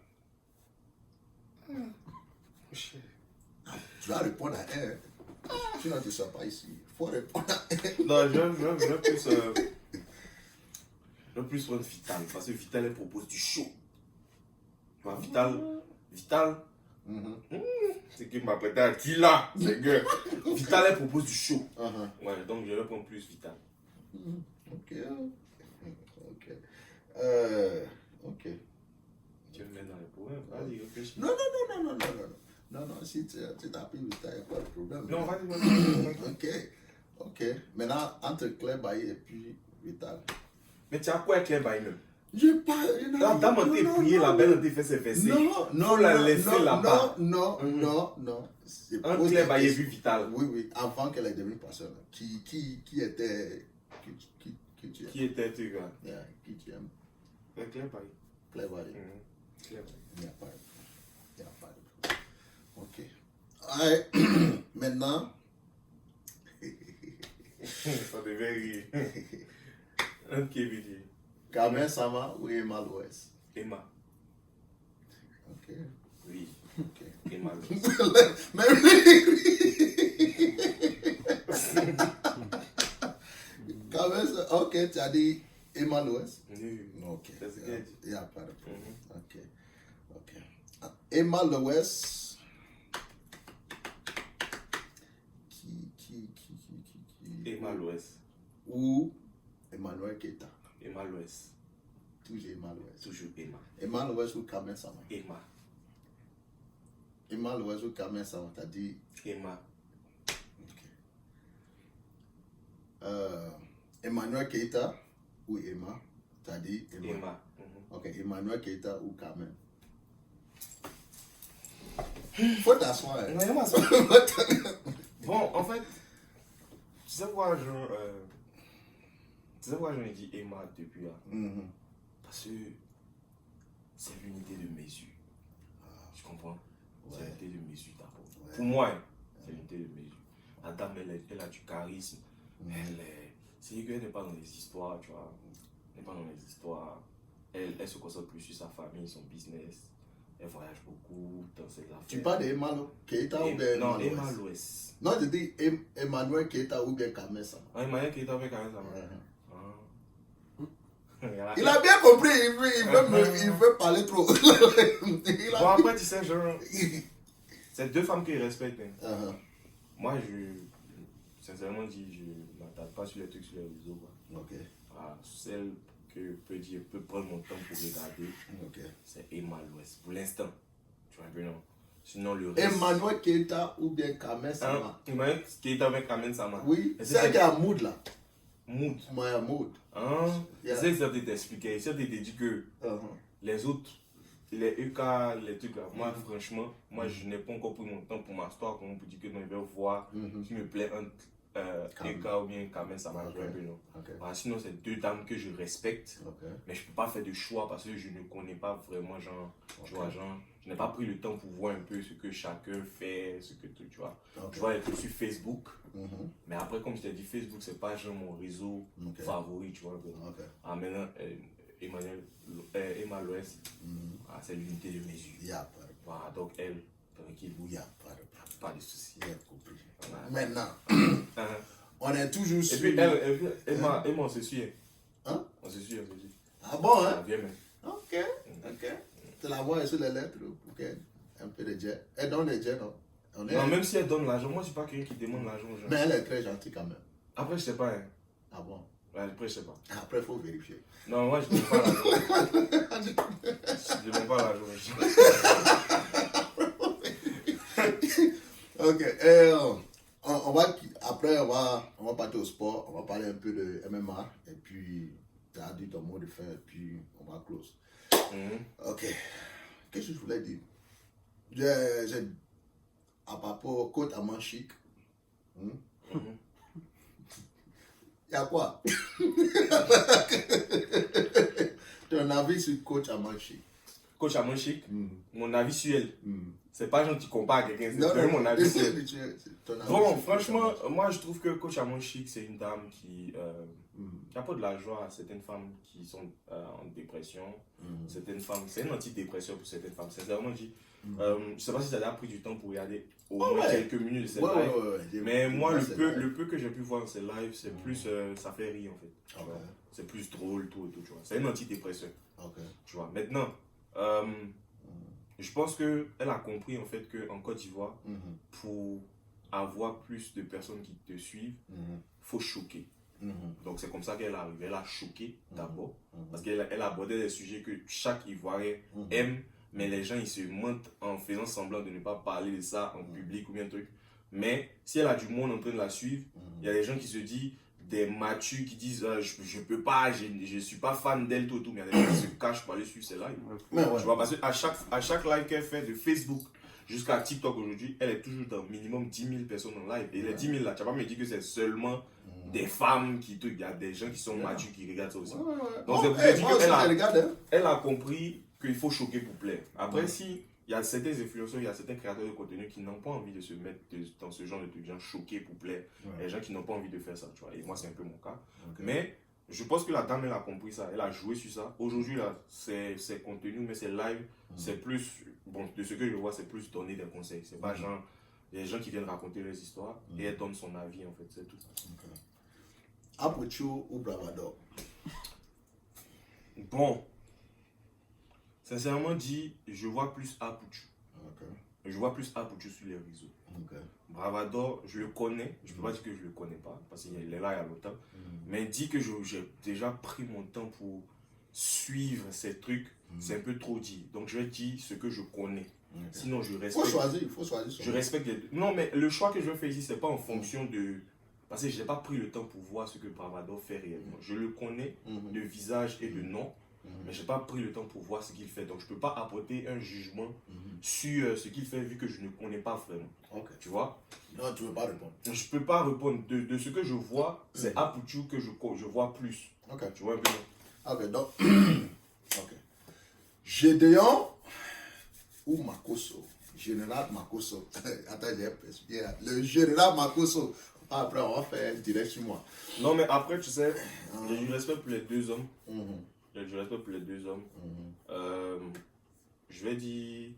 Tu vas répondre à un. Sinon, tu ne seras pas ici. Il faut répondre à un. Non, je veux plus prendre Vital parce que Vital elle propose du chaud. Bah, Vital, c'est que m'a prêté à qui là? C'est que Vital elle propose du chaud. Ouais, donc je vais prendre plus Vital. Ok. Ok. Tu me mets dans les problèmes. Vas-y, réfléchis. Non, si tu t'appelles Vital, il n'y a pas de problème. Non, vas-y. Ok. Maintenant, entre Claire Bailly et puis Vital. Mais tu as quoi avec Claire Bailly même? Je pas. La dame a été priée, la belle a été fait ses fessées. Non, la laisser là-bas. Non. C'est Un pose Claire des Bailly questions. vu Vital. Oui, avant qu'elle ait devenu pasteur. Qui était. Qui tu aimes? Qui était-tu, gars? Yeah, qui tu aimes? Claire Bailly. Claire Bailly. Claire Bailly. Il n'y a pas de problème. Ok. Alright. Maintenant. Ça devait rire. Un Kevin. Carmen Sama ou Emma Louès? Emma. Ok. Oui. Ok. Emma. Mais Carmen Sama. Ok, tu as dit Emma Louès? Oui. Ok. C'est ce qu'elle dit. Il n'y a pas de problème. Ok. Emma Louès. Qui Emma Louès. ou Emmanuel Keita? Emma Louès. Toujours Emma Louès. Toujours Emma. Emma Louès ou Carmen Sama? Emma. Emma Louès ou Carmen Sama, t'as dit. Emma. Ok. Emmanuel Keita ou Emma? T'as dit Emma. Emma. Ok, Emmanuel Keita ou Carmen? Faut t'asseoir. Hein. Non, Emma, ça. Bon, en fait, tu sais pourquoi j'en ai dit Emma depuis là? Parce que c'est l'unité de mesure. Tu comprends? C'est l'unité de mesure d'abord. Ouais. Pour moi, c'est l'unité de mesure. La dame, elle a du charisme. C'est qu'elle n'est pas dans les histoires, tu vois. Elle n'est pas dans les histoires. Elle se concentre plus sur sa famille, son business. Elle voyage beaucoup dans ses affaires. Tu parles d'Emma Keita ou bien Non, Emma Emma Louès? Louès. Non, je dis Emmanuel Keita ou bien Carmen Sama. Ah, Emmanuel qui est avec Carmen Sama. Il a bien compris, il veut parler trop. Bon, après, tu sais, genre, c'est deux femmes qu'il respecte. Hein. Moi, sincèrement dit, je m'attaque pas sur les trucs sur les réseaux. Quoi. Ok. Celle que je peux prendre mon temps pour regarder, c'est Emma Louès. Pour l'instant, tu vois un peu non. Sinon, le reste. Emmanuel Keita ou bien Carmen Sama? Emmanuel qui est avec Carmen Sama. Oui, c'est elle qui a mood là. Mood. Moi, mood. C'est ça que ça t'expliquer. Ça te dit que les autres, les EK, les trucs là, moi franchement, je n'ai pas encore pris mon temps pour m'asseoir pour dire que non, je vais voir qui me plaît entre EK ou bien Carmen Sama. Sinon, c'est deux dames que je respecte, mais je ne peux pas faire de choix parce que je ne connais pas vraiment, genre, tu vois, genre, je n'ai pas pris le temps pour voir un peu ce que chacun fait, ce que tu vois. Je vois les trucs sur Facebook, mais après, comme je t'ai dit, Facebook, c'est pas genre mon réseau favori, tu vois. Maintenant, Emma Louès, c'est l'unité de mesure. Voilà, donc elle, tranquille, il n'y a pas de soucis. Maintenant, on est toujours sur. Et puis, Emma, on se suit. Hein? On se suit. Ah bon, hein? Viens, mais. Ok. Tu la vois sur les lettres pour qu'elle un peu de jet. Elle donne des jets, non? Non, même si elle donne l'argent, moi, je suis pas quelqu'un qui demande l'argent aux gens. Mais elle est très gentille quand même. Après, je sais pas. Hein. Ah bon? Ouais, après, je sais pas. Après, il faut vérifier. Non, moi, je demande pas l'argent. Je demande pas l'argent. Ok. Après, on va partir au sport. On va parler un peu de MMA. Et puis, tu as dit ton mot de fin. Et puis, on va close. Ok. Qu'est-ce que je voulais dire? À propos Coach Amon Chic. Il y a quoi? Ton avis sur Coach Amon Chic? Coach Amon Chic, mon avis sur elle. C'est pas genre tu compares à quelqu'un, c'est vraiment mon avis sur elle. Bon, franchement, moi je trouve que Coach Amon Chic, c'est une dame qui apporte de la joie à certaines femmes qui sont en dépression. Certaines femmes, c'est une antidépression pour certaines femmes. Sincèrement dit, je sais pas si ça a pris du temps pour regarder au moins quelques minutes de cette live. Mais moi, le peu que j'ai pu voir dans ces lives, c'est plus, ça fait rire en fait. C'est plus drôle, tout, tu vois. C'est une antidépression. Tu vois. Maintenant, je pense qu'elle a compris en fait qu'en Côte d'Ivoire, pour avoir plus de personnes qui te suivent, il faut choquer. Donc c'est comme ça qu'elle arrive. Elle a choqué d'abord, parce qu'elle a abordé des sujets que chaque Ivoirien aime, mais les gens ils se mentent en faisant semblant de ne pas parler de ça en public ou bien un truc. Mais si elle a du monde en train de la suivre, il y a des gens qui se disent, des matus qui disent je peux pas, je suis pas fan d'elle, tout, mais il y a des gens qui se cachent pour aller suivre ses lives. Tu vois, parce qu'à chaque live qu'elle fait de Facebook jusqu'à TikTok aujourd'hui, elle est toujours dans minimum 10 000 personnes en live. Et les 10 000 là, tu vas pas me dire que c'est seulement des femmes qui il y a des gens qui sont matus qui regardent ça aussi. Donc c'est pour te dire qu'elle a compris qu'il faut choquer pour plaire. Après, si il y a certains influenceurs, il y a certains créateurs de contenu qui n'ont pas envie de se mettre dans ce genre de trucs, genre choquer pour plaire. Il y a des gens qui n'ont pas envie de faire ça, tu vois. Et moi, c'est un peu mon cas. Mais je pense que la dame, elle a compris ça. Elle a joué sur ça. Aujourd'hui, là, c'est contenu, mais c'est live. C'est plus, bon, de ce que je vois, c'est plus donner des conseils. C'est pas genre, il y a des gens qui viennent raconter leurs histoires et elle donne son avis, en fait. C'est tout. Apuchu ou Bravado? Bon. Sincèrement dit, je vois plus Apuchu. Je vois plus Apuchu sur les réseaux. Bravador, je le connais. Je ne peux pas dire que je le connais pas, parce qu'il est là il y a longtemps. Mais dit que j'ai déjà pris mon temps pour suivre ces trucs, c'est un peu trop dit. Donc je vais dire ce que je connais. Sinon je respecte. Il faut choisir. Je respecte les deux. Non, mais le choix que je vais faire ici, c'est pas en fonction de. Parce que je n'ai pas pris le temps pour voir ce que Bravador fait réellement. Je le connais de visage et de nom. Mais je n'ai pas pris le temps pour voir ce qu'il fait. Donc, je ne peux pas apporter un jugement sur ce qu'il fait vu que je ne connais pas vraiment. Tu vois? Non, tu ne veux pas répondre. Je ne peux pas répondre. De ce que je vois, c'est Apuchu que je vois plus. Tu vois un peu? Ok, donc. Gédéon ou Makosso? Général Makosso. Attends, le général Makosso. Après, on va faire direct sur moi. Non, mais après, tu sais, j'ai du respect pour les deux hommes. Je respecte pour les deux hommes. Je vais dire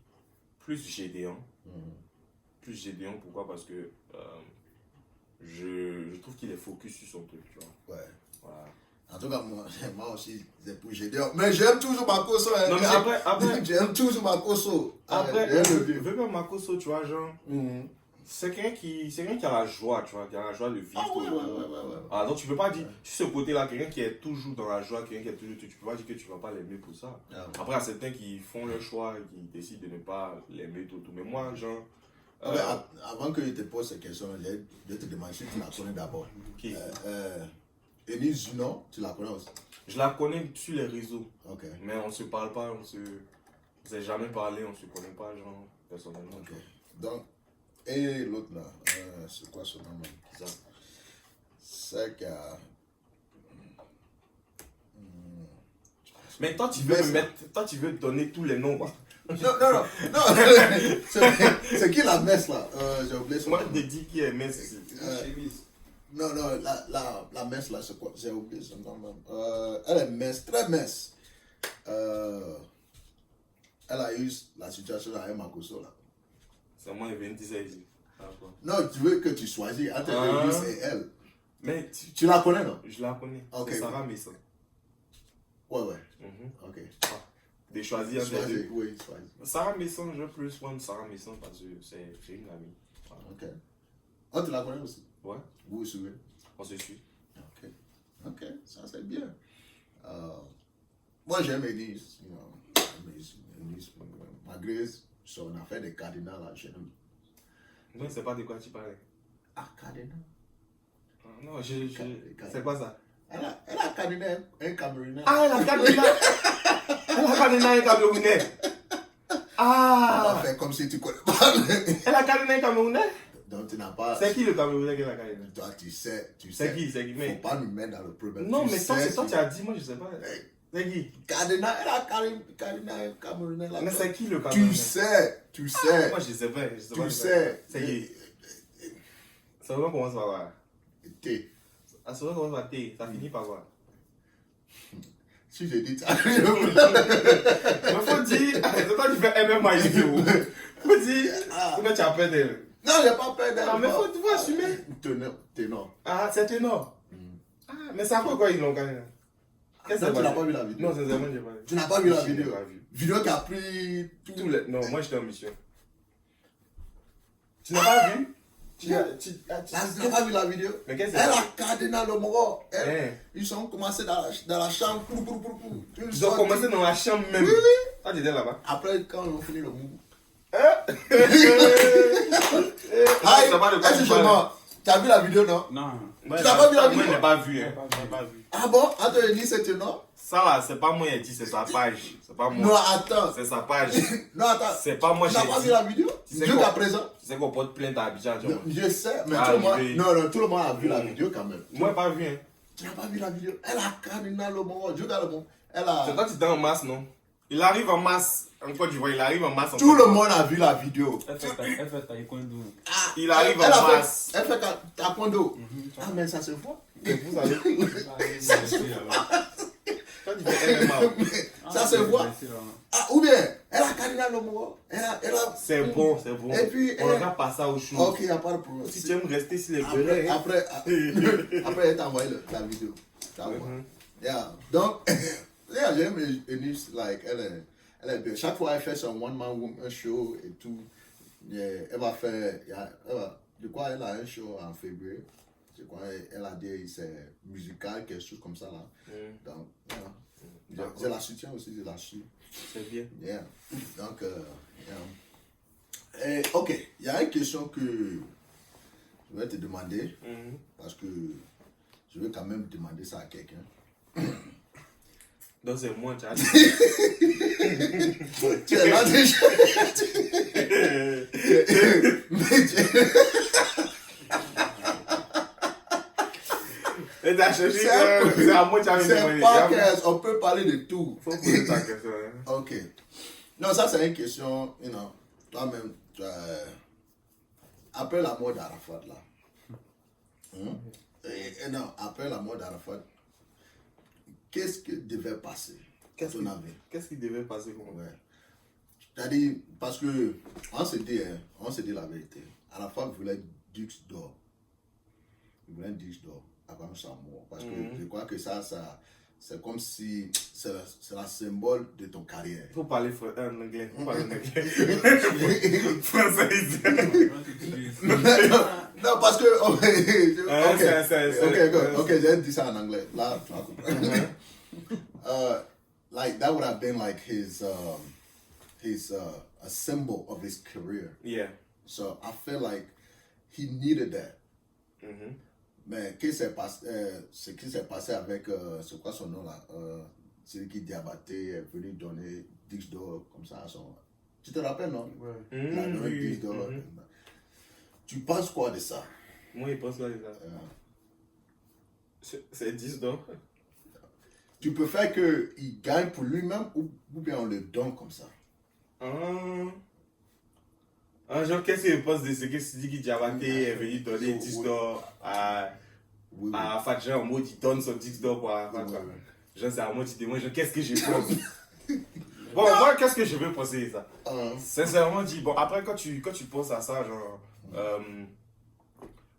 plus Gédéon. Plus Gédéon, pourquoi? Parce que je trouve qu'il est focus sur son truc, tu vois. Voilà. En tout cas, moi aussi, c'est pour Gédéon. Mais j'aime toujours Makosso. Non, mais après j'aime toujours Makosso. Après, veux pas Makosso, tu vois, genre. C'est quelqu'un qui a la joie, tu vois, qui a la joie de vivre. Ah, donc tu peux pas dire, sur ce côté-là, quelqu'un qui est toujours dans la joie, quelqu'un qui est toujours, tu peux pas dire que tu vas pas l'aimer pour ça. Après, il y a certains qui font leur choix et qui décident de ne pas l'aimer tout. Mais moi, genre. Avant que je te pose ces questions, je vais te demander si tu la connais d'abord. Elie Zuno, tu la connais aussi? Je la connais sur les réseaux. Mais on se parle pas, on s'est jamais parlé, on se connaît pas, genre, personnellement. Donc, et l'autre là, c'est quoi son nom? C'est qu'à. Mais toi tu veux donner tous les noms, quoi. Non. C'est qui la messe là? J'ai oublié son nom. Moi je te dis qui est messe. Non, la messe là, c'est quoi? J'ai oublié son nom même. Elle est messe, très messe. Elle a eu la situation avec Makosso là. C'est moi, il vient de dire ça. Non, tu veux que tu choisis entre Elvis et elle. Mais tu la connais, non? Je la connais. C'est Sarah Messon. Ouais. Ok. De choisir entre les deux. Oui, choisis. Sarah Messon, je veux plus prendre Sarah Messon parce que c'est une amie. Ok. Oh, tu la connais aussi? Ouais, Vous vous suivez? on se suit. Ok. Ok, ça c'est bien. Moi j'aime Eunice, you know. Eunice, malgré son affaire de cardinal là, j'aime. Non, c'est pas de quoi tu parlais. Ah, cardinal? Ah, non, c'est quoi ça? Elle a cardinal un Camerounais. Ah, elle a cardinal. Elle a cardinal un Camerounais. On Ah, va faire comme si tu connais pas. elle a cardinal un Camerounais. Donc tu n'as pas. C'est qui le Camerounais qui a cardinal? Toi tu sais. C'est qui? Faut Mais... pas nous mettre dans le problème. Non, Tu mais toi, sais, c'est toi qui as dit, moi je sais pas. Hey, C'est qui? Cardinal, elle a cardinal un Camerounais là. Mais c'est qui le Camerounais? Tu sais. Moi je sais pas. Je sais pas. Tu sais. C'est qui? Ça va commencer par quoi? T. Ah, ça va commencer par T. Ça finit par quoi? Si je dis ça. Mais faut dire. C'est toi qui fais MMA ici. Faut dire. Comment tu as peur d'elle? Non, j'ai pas peur d'elle. Ah, mais faut assumer. Ténor. Ah, c'est énorme. Ah, mais c'est après quoi ils l'ont gagné? Qu'est-ce que Tu n'as pas vu la vidéo? Non, sincèrement, j'ai pas vu. Tu n'as pas vu la Je n'ai vidéo? pas vu. Vidéo qui a pris Tous les... Non, moi j'étais en mission. Tu n'as pas vu? Tu n'as pas vu la vidéo? Mais qu'est-ce que Elle c'est? a cardinal le moro. Hein? Ils ont commencé dans la chambre. Ils ont commencé dans la chambre même. Oui, oui. Ah, tu étais là-bas? Après, quand ils ont fini le mouvement. Ah, ça va de quoi tu parles? Tu as vu la vidéo, non? Non. Moi, Tu n'as pas vu la Moi, vidéo? je n'ai pas vu. J'ai Hein. pas vu. Ah bon? Attends, il dit c'est ténor? Ça là, c'est pas moi qui ai dit, c'est sa page. C'est pas Non, moi. attends. C'est sa page. Non, attends. C'est pas moi Tu qui n'as pas ai vu dit. la vidéo? C'est Jusqu'à quoi? présent? Tu sais qu'on porte plainte à Abidjan, tu vois. Je sais, mais Ah, tout le monde. je vais- Non, tout le monde a vu la vidéo quand même. Moi, j'ai pas vu. Hein. Tu n'as pas vu la vidéo? Elle a cardinal le moro. Je regarde le mot. Elle a. C'est toi qui étais en masse, non? Il arrive en masse. En Côte d'Ivoire, il arrive en masse. En Tout Côte le d'Ivoire. monde a vu la vidéo. Elle fait taekwondo. Il arrive Elle en a fait- masse. Elle fait taekwondo. Ah, mais ça se voit. Mais vous savez, quand tu fais MMA, Ça se voit. Ah, ou bien, elle a cardinal le moro. Elle a. c'est bon, c'est bon. Et puis, on regarde pas ça au chou. Ok, il n'y a pas de problème. Si tu aimes rester sur les Après, bérets, après, elle t'a envoyé la vidéo. T'as vu? Yeah. Donc, yeah, j'aime Eunice, like, elle est belle. Chaque fois, elle fait son one-man show et tout. Yeah, elle va faire, je crois qu'elle a un show en février. Je crois qu'elle a dit c'est musical, quelque chose comme ça là. Donc, yeah. Je la soutiens aussi, je la suis. c'est bien. Yeah. Donc, yeah. Et, ok, il y a une question que je vais te demander, parce que je vais quand même demander ça à quelqu'un. Donc c'est moi, tu as dit. Tu es là déjà. Mais Et t'as cherché, c'est à moi que tu as c'est demandé. pas qu'on peut parler de tout. Faut poser ta question. Hein. Ok. Non, ça c'est une question, you know, toi-même, après la mort d'Arafat là. Et non, après la mort d'Arafat, qu'est-ce qui devait passer? Qu'est-ce qu'on avait? Qu'est-ce qui devait passer pour moi? Ouais. C'est-à-dire, parce que on se dit la vérité. Arafat voulait Dux d'or. Il voulait Dux d'or avant sa mort. Parce que je crois que ça c'est comme si c'est la symbole de ton carrière. Il faut parler en anglais. Faut parler en anglais. Français. Non, parce que. Ok, j'ai dit ça en anglais. Là, tu vas comprendre. Like, that would have been like his a symbol of his career. Yeah. So I feel like he needed that. Mais ce qui s'est passé avec, c'est quoi son nom là? Celui qui Diabaté est venu donner 10 dollars comme ça à son. Tu te rappelles, non? Ouais. Il a donné 10 dollars. Tu penses quoi de ça? Moi, il pense quoi de ça? C'est 10 donc. Tu préfères qu'il gagne pour lui-même ou bien on le donne comme ça? Genre, qu'est-ce qu'il pense de ce que Sidiki Diabaté est venu donner 10 dollars à Fadja en mode il donne son 10 dollars pour Arafat? Genre, c'est à moi, tu te demandes, genre, qu'est-ce que je pense? Bon, moi, qu'est-ce que je veux penser de ça? Sincèrement dit, bon, après, quand tu penses à ça, genre,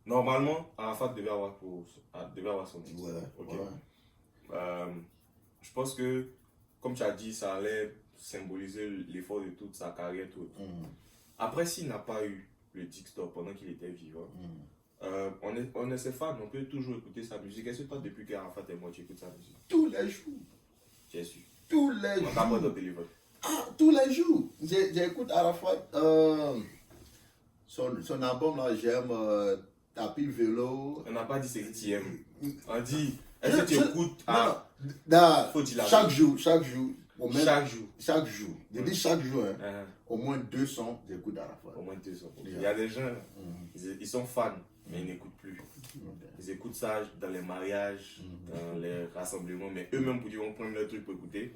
normalement, Arafat devait avoir son 10 dollars. Ok. Je pense que, comme tu as dit, ça allait symboliser l'effort de toute sa carrière. Tout. Après, s'il n'a pas eu le Dixdor pendant qu'il était vivant. On est ses fans, on peut toujours écouter sa musique. Est-ce que toi, depuis qu'Arafat est mort, tu écoutes sa musique? Tous les jours. J'ai su. Tous les On t'a pas jours. ton téléphone. Ah, tous les jours. J'écoute Arafat. Son album là, j'aime Tapis Vélo. On n'a pas dit c'est que tu aimes. On dit, est-ce que tu écoutes faut-il chaque jour. Au même- chaque jour? Chaque jour. Je dis chaque jour, hein. Uh-huh. Au moins 200, j'écoute Arafat. Au moins 200. Yeah. Il y a des gens, ils sont fans, mais ils n'écoutent plus. Ils écoutent ça dans les mariages, dans les rassemblements, mais eux-mêmes, pour dire, on prend leur truc pour écouter,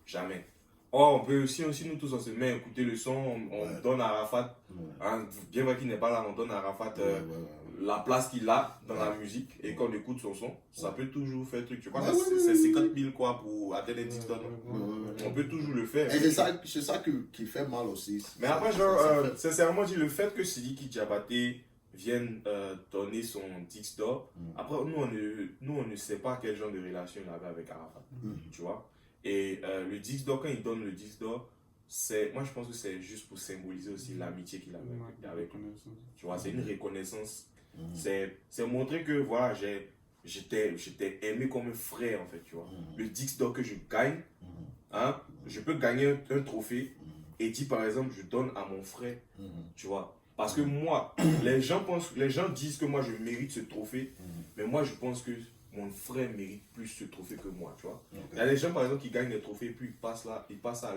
jamais. Or, on peut aussi, nous tous, on se met à écouter le son, on donne à Arafat, hein, bien vrai qu'il n'est pas là, on donne à Arafat la place qu'il a dans la musique, et quand on écoute son son, ça peut toujours faire truc. Tu vois, c'est 50 000 quoi pour atteindre les TikTok. On peut toujours le faire. Et c'est ça qui fait mal aussi. Mais après, genre, sincèrement, dit le fait que Sidiki Diabaté vienne donner son Dixdor, après, nous, on ne sait pas quel genre de relation il avait avec Arafat. Tu vois? Et le Dixdor, quand il donne le Dixdor, moi, je pense que c'est juste pour symboliser aussi l'amitié qu'il avait avec lui. Tu vois, c'est une reconnaissance. C'est montrer que, voilà, j'étais aimé comme un frère, en fait, tu vois. Le Dixdor que je gagne, hein, je peux gagner un trophée et dire, par exemple, je donne à mon frère, tu vois. Parce que moi, les gens disent que moi, je mérite ce trophée, mais moi, je pense que mon frère mérite plus ce trophée que moi, tu vois. Il y a des gens, par exemple, qui gagnent des trophées, puis ils passent à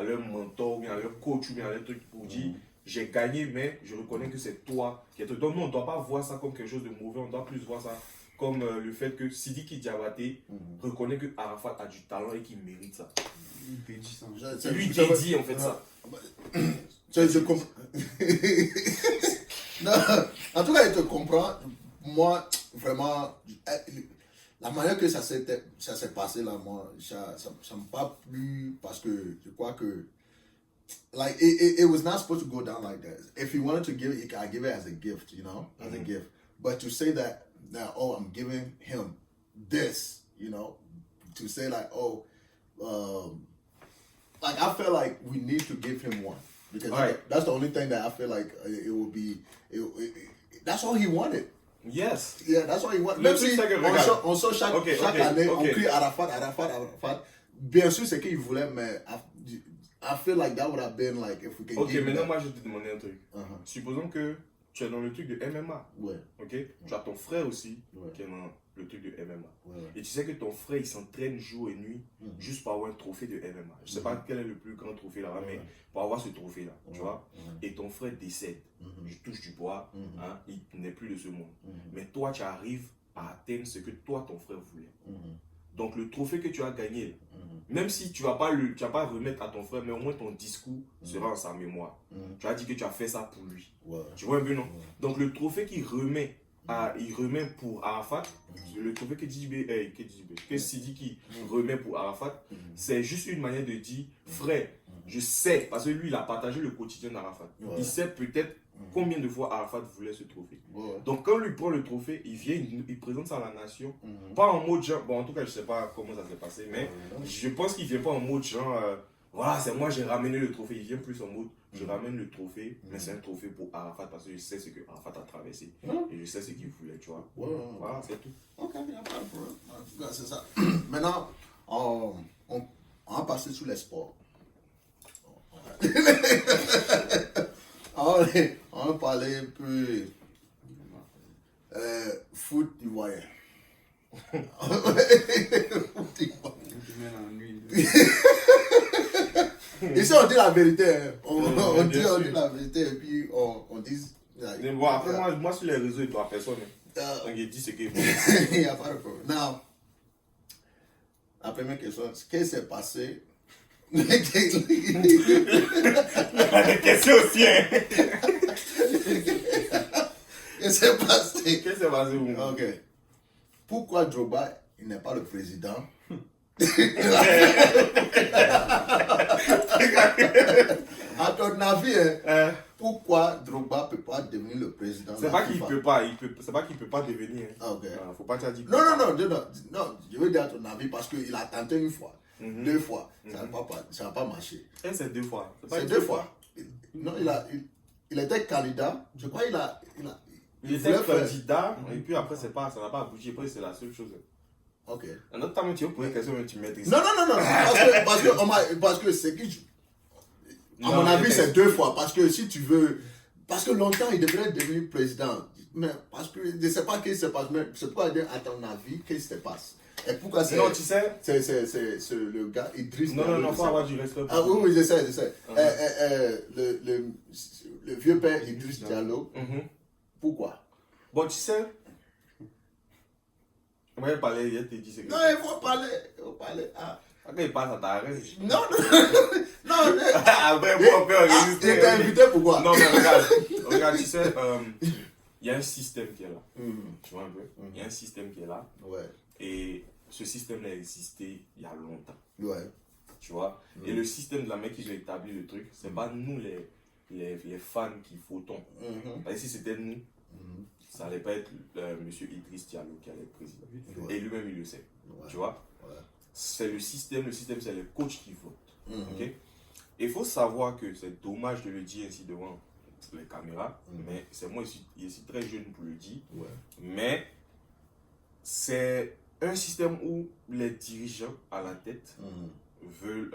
leur mentor, ou bien à leur coach, ou bien à leur truc pour dire, j'ai gagné, mais je reconnais que c'est toi qui es. Donc, nous, on ne doit pas voir ça comme quelque chose de mauvais, on doit plus voir ça comme le fait que Sidiki Diabaté reconnaît que Arafat a du talent et qu'il mérite ça. Il Lui dédie en fait ça. Je comprends. Non, en tout cas, il te comprend. Moi, vraiment, la manière que ça s'est passé là, moi, ça m'a pas plu parce que je crois que like it was not supposed to go down like that. If he wanted to give it, I give it as a gift, you know, as a gift. But to say that oh, I'm giving him this, you know, to say like like I feel like we need to give him one because that's the only thing that I feel like it will be. That's all he wanted. Yes. Yeah, that's all he wanted. Le Même truc, si c'est que, on sort chaque année, on crie Arafat. Bien sûr, c'est qu'il voulait, mais I feel like that would have been like if we can Ok, give maintenant that. moi je vais te demander un truc. Supposons que tu es dans le truc de MMA. Ouais. Ok. Tu as ton frère aussi qui est dans le truc de MMA. Et tu sais que ton frère il s'entraîne jour et nuit juste pour avoir un trophée de MMA. Je sais pas quel est le plus grand trophée là-bas, mais pour avoir ce trophée là, tu vois. Et ton frère décède. Je touche du bois, hein, il n'est plus de ce monde. Mais toi tu arrives à atteindre ce que toi ton frère voulait. Donc le trophée que tu as gagné, même si tu vas pas remettre à ton frère, mais au moins ton discours sera en sa mémoire. Tu as dit que tu as fait ça pour lui. Tu vois un peu, non? Donc le trophée qu'il remet, il remet pour Arafat, le trophée que Sidiki remet pour Arafat, c'est juste une manière de dire, frère, je sais, parce que lui il a partagé le quotidien d'Arafat. Il sait peut-être combien de fois Arafat voulait ce trophée. Donc quand lui prend le trophée, il vient, il présente ça à la nation. Pas en mode genre, bon en tout cas je sais pas comment ça s'est passé, mais je pense qu'il vient pas en mode genre, voilà c'est moi j'ai ramené le trophée. Il vient plus en mode, je ramène le trophée, mais c'est un trophée pour Arafat parce que je sais ce que Arafat a traversé. Et je sais ce qu'il voulait, tu vois. Voilà, c'est tout. Ok, il n'y a pas de problème. En tout cas, c'est ça. Maintenant, on va passer sur les sports. On va parler un peu foot ivoirien. Foot ivoirien. Ici, on dit la vérité. Hein. On dit la vérité et puis on dit. Mais bon, après, moi sur les réseaux, il doit personne. Donc, il dit ce qu'il faut. Il n'y a pas de problème. Now, la première question, qu'est-ce qui s'est passé? Question aussi, hein. Qu'est-ce qui s'est passé? Qu'est-ce qui s'est passé, vous? Ok. Pourquoi Drogba, il n'est pas le président? À ton avis, hein, pourquoi Drogba ne peut pas devenir le président? C'est pas qu'il peut pas, c'est pas qu'il peut pas devenir. Ah, ok. Faut pas te dire. Non, je veux dire à ton avis parce qu'il a tenté une fois, deux fois, ça n'a pas marché. Et c'est 2 fois. C'est 2 fois. Non, il était candidat. Je crois Il était voulait faire- candidat, et puis après, ça n'a pas abouti. Après, c'est la seule chose. Ok. Un autre temps, tu veux poser une question, mais tu maîtrises. Non. Parce que c'est que. À mon avis, c'est 2 fois. Parce que si tu veux. Parce que longtemps, il devrait devenir président. Mais parce que je ne sais pas qu'est-ce qui se passe. Mais c'est pourquoi, à ton avis, qu'est-ce qui se passe? Et pourquoi c'est. Non, tu sais. C'est le gars Idriss. Non, faut avoir du respect. Ah oui, je sais. Le vieux père Idriss Diallo. Pourquoi? Bon, tu sais. On va parler, il te dit c'est que. Non, il faut parler. Ah. Quand il passe à ta arrête. Non. Après, moi, on peut organiser. Il t'a invité pourquoi? Non, mais regarde, tu sais, il y a un système qui est là. Tu vois un peu? Il y a un système qui est là. Ouais. Et ce système a existé il y a longtemps. Ouais. Tu vois? Et le système de la mec qui ont établi le truc, c'est pas nous les fans qui votons. Parce que si c'était nous, ça allait pas être monsieur Idriss Diallo qui allait être président. Ouais. Et lui-même, il le sait. Ouais. Tu vois? Ouais. C'est le système, c'est les coachs qui votent. Ok? Et il faut savoir que c'est dommage de le dire ainsi devant les caméras, mais c'est moi ici très jeune pour le dire. Ouais. Mais c'est un système où les dirigeants à la tête veulent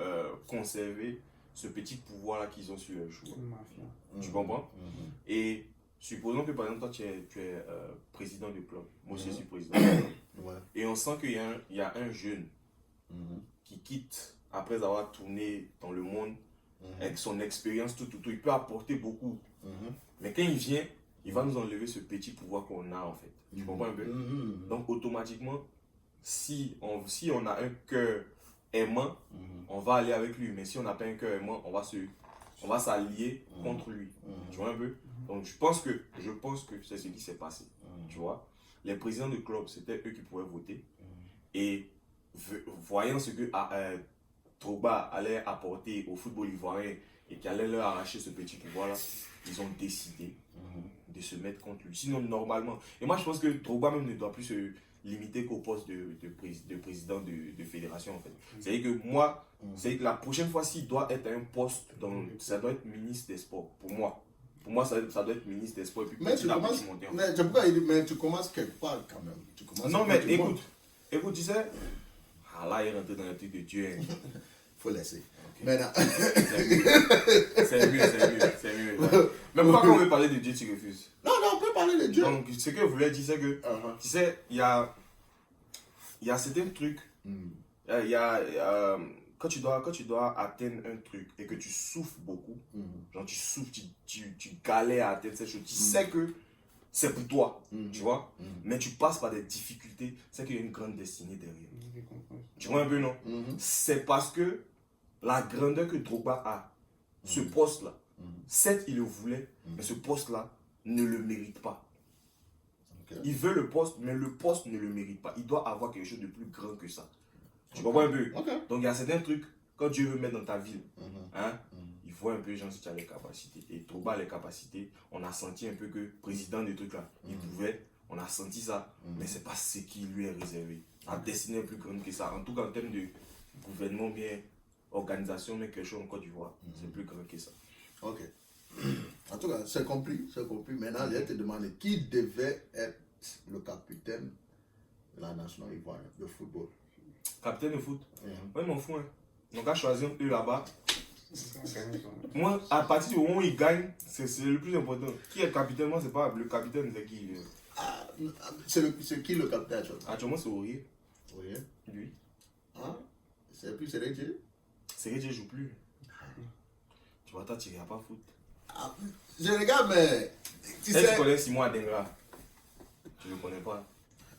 conserver ce petit pouvoir-là qu'ils ont sur leurs joueurs. Tu comprends? Et supposons que par exemple, toi tu es président du club. Moi aussi je suis président du club. Ouais. Et on sent qu'il y a un jeune qui quitte après avoir tourné dans le monde avec son expérience, tout. Il peut apporter beaucoup. Mais quand il vient, il va nous enlever ce petit pouvoir qu'on a en fait. Tu comprends un peu? Donc automatiquement, si on a un cœur aimant, on va aller avec lui. Mais si on n'a pas un cœur aimant, on va s'allier contre lui. Tu vois un peu? Donc je pense que c'est ce qui s'est passé. Tu vois? Les présidents de club, c'était eux qui pouvaient voter. Et voyant ce que Drogba allait apporter au football ivoirien et qui allait leur arracher ce petit pouvoir-là, ils ont décidé de se mettre contre lui. Sinon, normalement, et moi je pense que Drogba même ne doit plus se limiter qu'au poste de président de fédération en fait. C'est-à-dire que moi, c'est que la prochaine fois, s'il doit être un poste, ça doit être ministre des Sports, pour moi. Pour moi, ça doit être ministre des Sports et puis Mais tu commences quelque part quand même. Non, mais écoute, tu sais, là, il est rentré dans le truc de Dieu. Faut laisser. Okay. Maintenant. C'est mieux. Mais pourquoi quand on veut parler de Dieu, tu refuses? Non, on peut parler de Dieu. Donc, ce que je voulais dire, c'est que, tu sais, il y a certains trucs, quand tu dois atteindre un truc et que tu souffres beaucoup, genre tu souffres, tu galères à atteindre cette chose, tu sais que c'est pour toi, tu vois, mais tu passes par des difficultés, c'est qu'il y a une grande destinée derrière. Tu vois un peu, non? C'est parce que la grandeur que Drogba a, ce poste-là, certes il le voulait, mais ce poste-là ne le mérite pas. Okay. Il veut le poste, mais le poste ne le mérite pas. Il doit avoir quelque chose de plus grand que ça. Tu comprends un peu? Donc il y a certains trucs, quand Dieu veut mettre dans ta ville, il faut un peu, genre, si tu as les capacités. Et Drogba a les capacités, on a senti un peu que président des trucs là, il pouvait, on a senti ça, mais c'est pas ce qui lui est réservé. La destinée est plus grande que ça. En tout cas, en termes de gouvernement, bien, organisation, mais quelque chose en Côte d'Ivoire, c'est plus grand que ça. Ok. En tout cas, c'est compris. Maintenant, je vais te demander qui devait être le capitaine de la nation ivoirienne de football. Capitaine de foot? Ouais, mon fou. Donc, à choisir eux là-bas. Moi, à partir du moment où il gagne, c'est le plus important. Qui est le capitaine? Moi, c'est pas le capitaine, c'est qui? C'est qui le capitaine actuellement? Actuellement, c'est Aurier. Aurier? Lui. Ah? C'est plus Sérédier? Sérédier joue plus. Tu vois, toi, tu ne regardes pas foot. Je regarde, mais. Tu connais Simon Adengra? Tu ne le connais pas?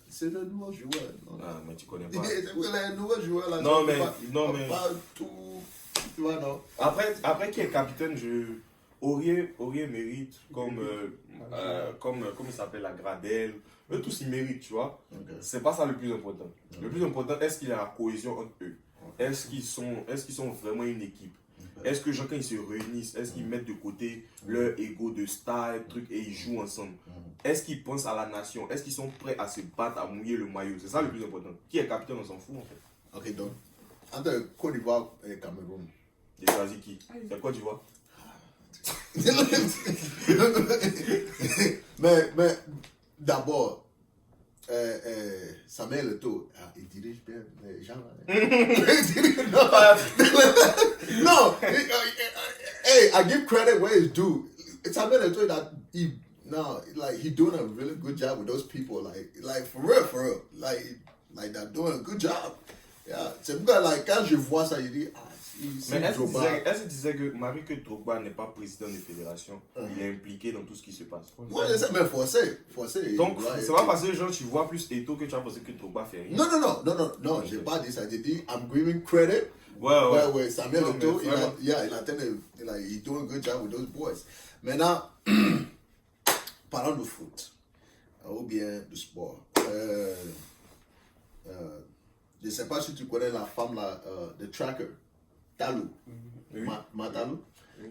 C'est le nouveau joueur. Non? Ah, mais tu connais pas. C'est le nouveau joueur là. Non, mais. Pas tout. Tu vois, non? Après qui est capitaine, Aurier mérite comme il s'appelle, la Gradelle. Eux tous ils méritent, tu vois. Okay. C'est pas ça le plus important. Le plus important, est-ce qu'il y a la cohésion entre eux? Est-ce qu'ils sont vraiment une équipe? Est-ce que quand ils se réunissent, est-ce qu'ils mettent de côté leur ego de star, truc, et ils jouent ensemble? Est-ce qu'ils pensent à la nation? Est-ce qu'ils sont prêts à se battre, à mouiller le maillot? C'est ça le plus important. Qui est capitaine, on s'en fout en fait. Ok, donc, entre Côte d'Ivoire et Cameroun. J'ai choisi qui? C'est Côte d'Ivoire. mais d'abord, Samuel Eto'o, il dirige bien les gens. No, hey, I give credit where it's due. Samuel Eto'o, that he doing a really good job with those people. Like for real. Like they're doing a good job. Yeah, c'est pourquoi quand je vois ça, je dis mais est-ce que tu disais que Marie que Drogba n'est pas président de fédération, il est impliqué dans tout ce qui se passe. Moi je sais, mais forcé. Donc c'est pas parce que genre tu vois plus Eto'o que tu as pensé que Drogba fait rien. Non, j'ai pas dit ça. J'ai dit I'm giving credit. Ouais, Samuel Eto'o, il a he's doing a good job with those boys. Maintenant, parlons de foot ou bien de sport. Je sais pas si tu connais la femme là, de Tracker, Talou. Oui. Matalou. Oui.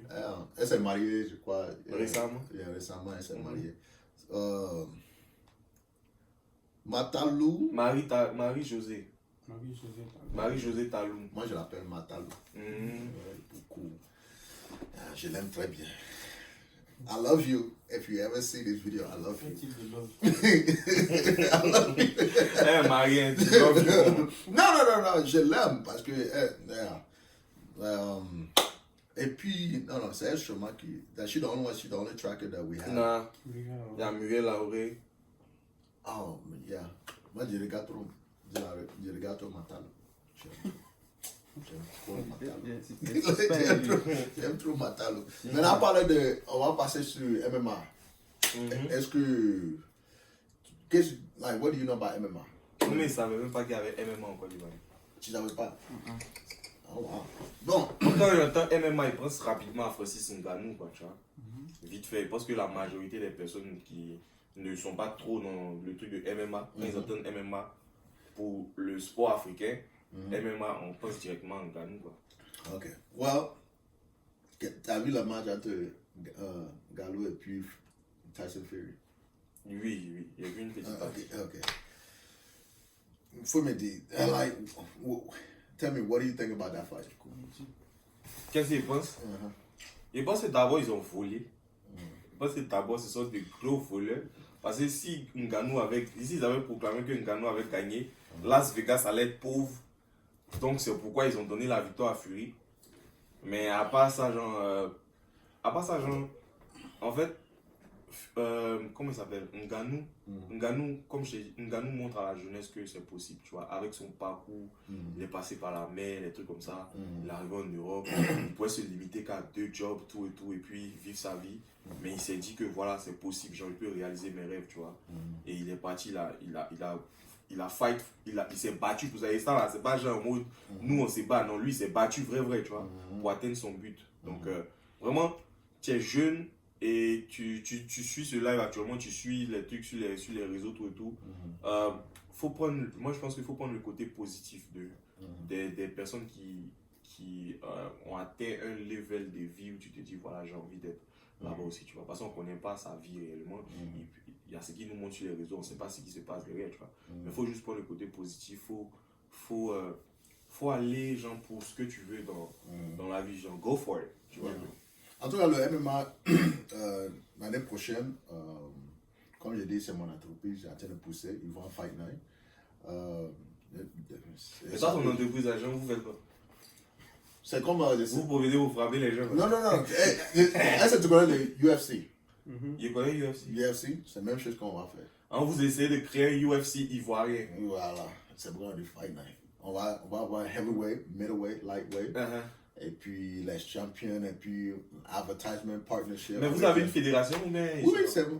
Elle s'est mariée, je crois. Récemment. Récemment, elle s'est mariée. Matalou. Marie-Josée Talou. Moi, je l'appelle Matalou. Beaucoup. Je l'aime très bien. I love you. If you ever see this video, I love you. I love you. Marie, tu love you. Non, je l'aime parce que. Et puis, non, c'est elle sûrement qui. She's the only tracker that we have. Non, il y a Muriel Lauré. Oh, yeah. Moi, je regarde trop Matalo. J'aime trop Matalo. Maintenant, on va passer sur MMA. Est-ce que. What do you know about MMA? Mais je ne savais même pas qu'il y avait MMA en Côte d'Ivoire. Tu ne savais pas? Oh, wow. Bon. Quand j'entends MMA, il pense rapidement à Francis Ngannou, quoi, tu vois. Vite fait, parce que la majorité des personnes qui ne sont pas trop dans le truc de MMA, quand ils entendent MMA pour le sport africain, MMA, on pense directement à Ngannou, quoi. Ok. Well, t'as vu le match entre Gallo et puis Tyson Fury? Oui, il y a eu une petite partie. Ok. For me, tell me, what do you think about that fight? Qu'est-ce qu'ils pensent? Je pense que d'abord, ils ont volé. Je pense que d'abord, ce sont des gros voleurs. Parce que si Ngannou ils avaient proclamé que Ngannou avait gagné, Las Vegas allait être pauvre. Donc, c'est pourquoi ils ont donné la victoire à Fury. Mais à part ça, genre, en fait, comment il s'appelle? Ngannou, comme je dis, Ngannou montre à la jeunesse que c'est possible, tu vois, avec son parcours, il est passé par la mer, des trucs comme ça, il est arrivé en Europe, il pouvait se limiter qu'à 2 jobs, tout, et puis vivre sa vie, mais il s'est dit que voilà, c'est possible, genre, je peux réaliser mes rêves, tu vois, et il est parti là, il s'est battu pour ça, et ça là, c'est pas genre en mode, nous on s'est battu, non, lui il s'est battu vrai, tu vois, pour atteindre son but, donc vraiment, tu es jeune, et tu suis ce live actuellement, tu suis les trucs sur les réseaux, tout et tout. Moi, je pense qu'il faut prendre le côté positif des personnes qui ont atteint un level de vie où tu te dis, voilà, j'ai envie d'être là-bas aussi, tu vois. Parce qu'on ne connaît pas sa vie réellement. Il y a ce qui nous montre sur les réseaux, on ne sait pas ce qui se passe derrière, tu vois. Mais il faut juste prendre le côté positif. Faut aller, genre, pour ce que tu veux dans la vie, genre, go for it, tu vois. En tout cas, le MMA, l'année prochaine, comme j'ai dit, c'est mon entreprise, j'ai train de pousser, ils vont à Fight Night. Et ça, ton entreprise, les gens, vous faites quoi? C'est comme... vous provenez, vous frappez les gens. Non. Est-ce que tu connais le UFC? Je connais UFC. UFC, c'est la même chose qu'on va faire. Vous essayez de créer un UFC ivoirien. Voilà, c'est pour du Fight Night. On va avoir heavyweight, middleweight, lightweight. Et puis les champions, et puis advertisement, partnership. Mais vous avez une fédération ou bien? Oui,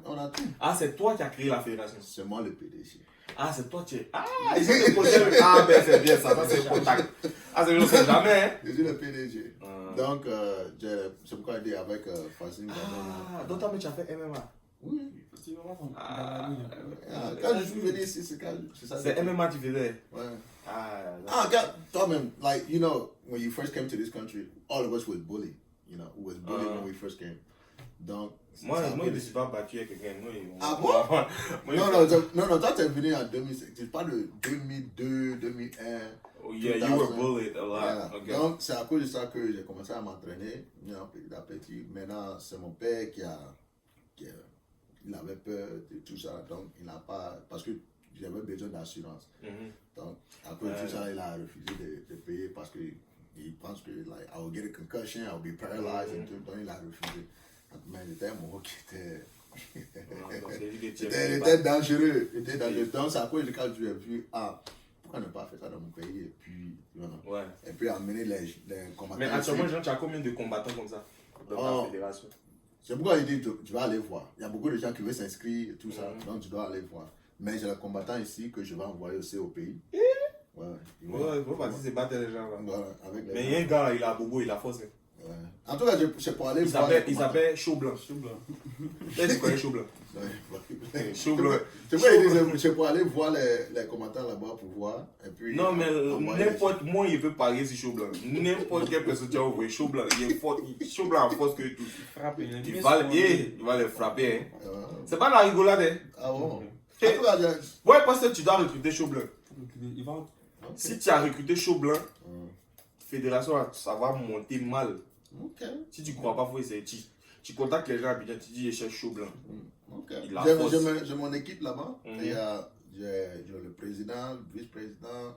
on a tout. Ah, c'est toi qui as créé la fédération? C'est moi le PDG. Ah, c'est toi qui es. Ah, ils sont des projets. Ah, ben c'est bien ça c'est contact. Ah, c'est bien, c'est jamais, hein? Je suis le PDG. Donc, c'est pourquoi je dis avec Facile. Ah, donc tu as fait MMA? Oui. Quand je suis venu ici, c'est ça. C'est MMA tu faisais? Ouais. God, like, you know, when you first came to this country, all of us was bullied. You know, we was bullied when we first came. Donc, moi, je ne suis pas battu avec quelqu'un. Ah bon? Non, toi, t'es venu en 2005. C'est pas de 2002, 2001. Yeah, you were bullied a lot. Voilà. Okay. Donc, c'est à cause de ça que j'ai commencé à m'entraîner, petit à petit. Maintenant, c'est mon père il avait peur de tout ça, donc il n'a pas, parce que j'avais besoin d'assurance. Donc, à cause de tout ça, il a refusé de payer parce qu'il pense que, like, I will get a concussion, I will be paralyzed, et tout, donc il a refusé. Mais c'était un mot qui était... était dangereux. Donc, c'est à cause de quand j'ai vu, pourquoi ne pas faire ça dans mon pays et puis, et puis amener les combattants. Mais actuellement, tu as combien de combattants comme ça dans ta fédération? C'est pourquoi il dit tu vas aller voir. Il y a beaucoup de gens qui veulent s'inscrire et tout ça, donc tu dois aller voir. Mais j'ai les combattants ici que je vais envoyer aussi au pays. Ouais, il faut pas dire c'est battre les gens. Voilà, avec mais il y a un gars là, il a bobo, il a forcé. Ouais. En tout cas, c'est pour aller voir. Il s'appelle Chaud Blanc. Tu connais Chaud Blanc? Chaud Blanc. C'est pour aller voir les combattants là-bas pour voir. Et puis, non, mais n'importe moi, il peut parier sur Chaud Blanc. N'importe quelle personne qui a ouvert Chaud Blanc, il est fort. Chaud Blanc a force que tout. Il va les frapper. Hein. C'est pas la rigolade. Hein. Ah bon? Ouais, parce que tu dois recruter Chaud Blanc. Si tu as recruté Chaud Blanc, fédération, ça va monter mal. Si tu ne crois pas, il faut essayer. Tu contactes les gens à Abidjan, tu dis je cherche Chaud Blanc. J'ai mon équipe là-bas. J'ai le président, le vice-président,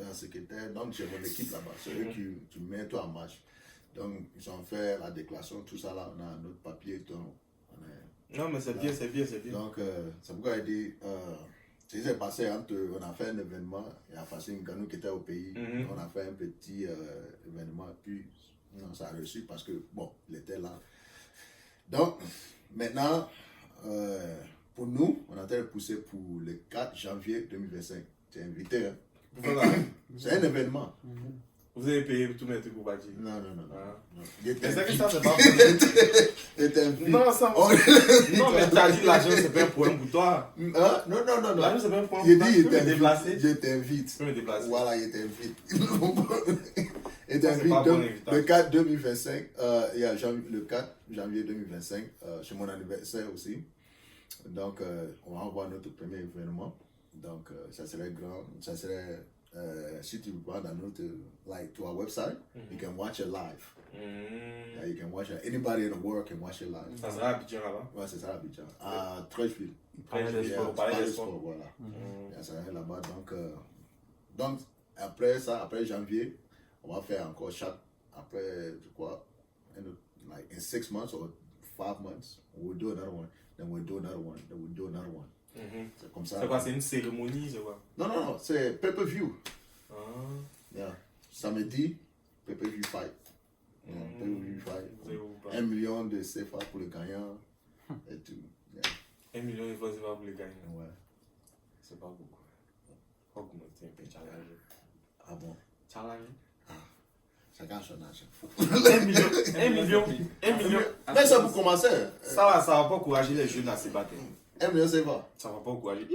un secrétaire. Donc j'ai mon équipe là-bas. C'est eux qui mettent tout en marche. Donc ils ont fait la déclaration, tout ça là. On a notre papier. Donc, non, mais c'est bien, c'est bien, c'est bien. Donc c'est pourquoi il dit. Ce qui s'est passé, on a fait un événement, il y a Fassim Ganou qui était au pays, on a fait un petit événement, puis ça a reçu parce que, bon, il était là. Donc, maintenant, pour nous, on a été poussé pour le 4 janvier 2025. Tu es invité, hein? C'est un événement. Vous avez payé tous les trucs pour bâtir? Non. Mais c'est que ça, c'est pas Non, ça. Non, mais tu as dit l'argent, c'est pas un problème pour toi. Non. L'argent, c'est pas un problème pour toi. Tu peux me déplacer? Je t'invite. Tu peux me déplacer? Voilà, je t'invite. Je t'invite. Le 4 2025, il y a le 4 janvier 2025, c'est mon anniversaire aussi. Donc, on va avoir notre premier événement. Donc, ça serait grand. Ça serait. Si tu vas dans notre, like, to our website, you can watch it live. Yeah, you can watch it. Anybody in the world can watch it live. Ça sera à Abidjan là-bas? Ouais, c'est ça à Abidjan. À Trècheville. Palais des Sports, voilà. Yeah, ça sera là-bas. Donc, après ça, après janvier, on va faire encore après, je crois, like in 6 months or 5 months, we'll do another one. Then we'll do another one. Then we'll do another one. C'est comme ça. C'est quoi? C'est une cérémonie, c'est quoi? Non, c'est pay-per-view. Yeah. Samedi, pay-per-view fight. Pay-per-view fight. 1 million de CFA pour le gagnant. Et tout. Yeah. 1 million de CFA pour le gagnant. Ouais. C'est pas beaucoup. Augmenter un peu challenge. Ah bon? Challenge? Chacun son âge. 1 million. Mais ça pour commencer. Ça va pas encourager les jeunes à se battre. 1 million, c'est pas. Ça va pas encourager.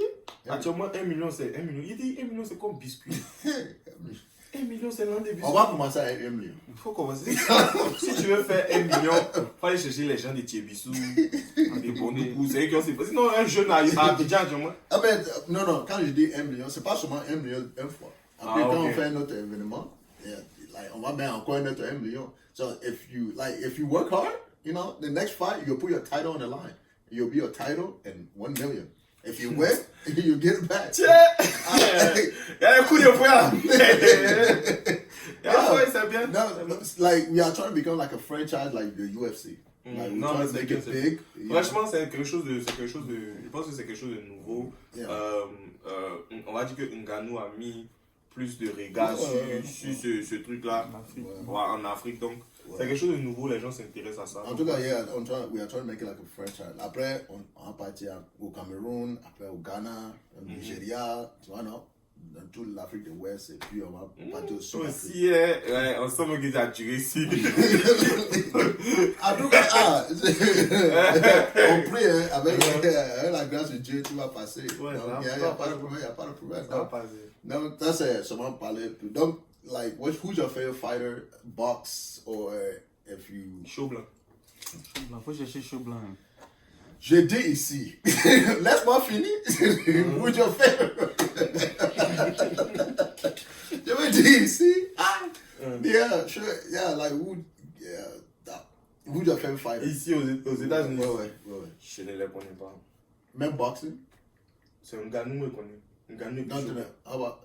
Actuellement, 1 million, c'est 1 million. Il dit 1 million, c'est comme biscuit. 1 million, c'est l'un des biscuits. On va commencer avec 1 million. Il faut commencer. Si tu veux faire 1 million, il faut aller chercher les gens de Thiebissou, des Bondoukou, c'est eux qui ont fait. Sinon, un jeune à Abidjan, tu vois. Ah ben, non, quand je dis 1 million, c'est pas seulement 1 million une fois. Après, quand on fait notre événement, like, on va mettre encore un autre 1 million. So, if you work hard, you know, the next fight, you'll put your title on the line. You'll be your title and 1 million. If you win, you get it back. Il y a un coup de poing. C'est bien. No, like, we are trying to become like a franchise like the UFC. Like, we're trying to make it big. Franchement, c'est quelque chose de, je pense que c'est quelque chose de nouveau. Yeah. On va dire que Ngannou a mis plus de regard sur ce truc-là en Afrique. Donc, c'est quelque chose de nouveau, les gens s'intéressent à ça. En tout cas, we are trying to make it like a franchise. Après, on va partir au Cameroun, après au Ghana, au Nigeria, tu vois, non? Dans toute l'Afrique de l'Ouest, et puis on va partir au Sud. Aussi, on sent que tu as tué ici. En tout cas, on prie, avec la grâce de Dieu, tout va passer. Il n'y a pas de problème, Donc, ça c'est seulement parler. Donc, like, who's your favorite fighter, box, or if you... Chaud Blanc. Faut chercher Chaud Blanc. Je dis ici, laisse-moi finir. Who's your favorite? Je veux see? Yeah, like who's your favorite fighter? Ici aux États-Unis, Ouais. je ne les connais pas. Même boxing? C'est un Ganou me connaît. Un Ganou Non, qui tu joue. n'as. Ah bah.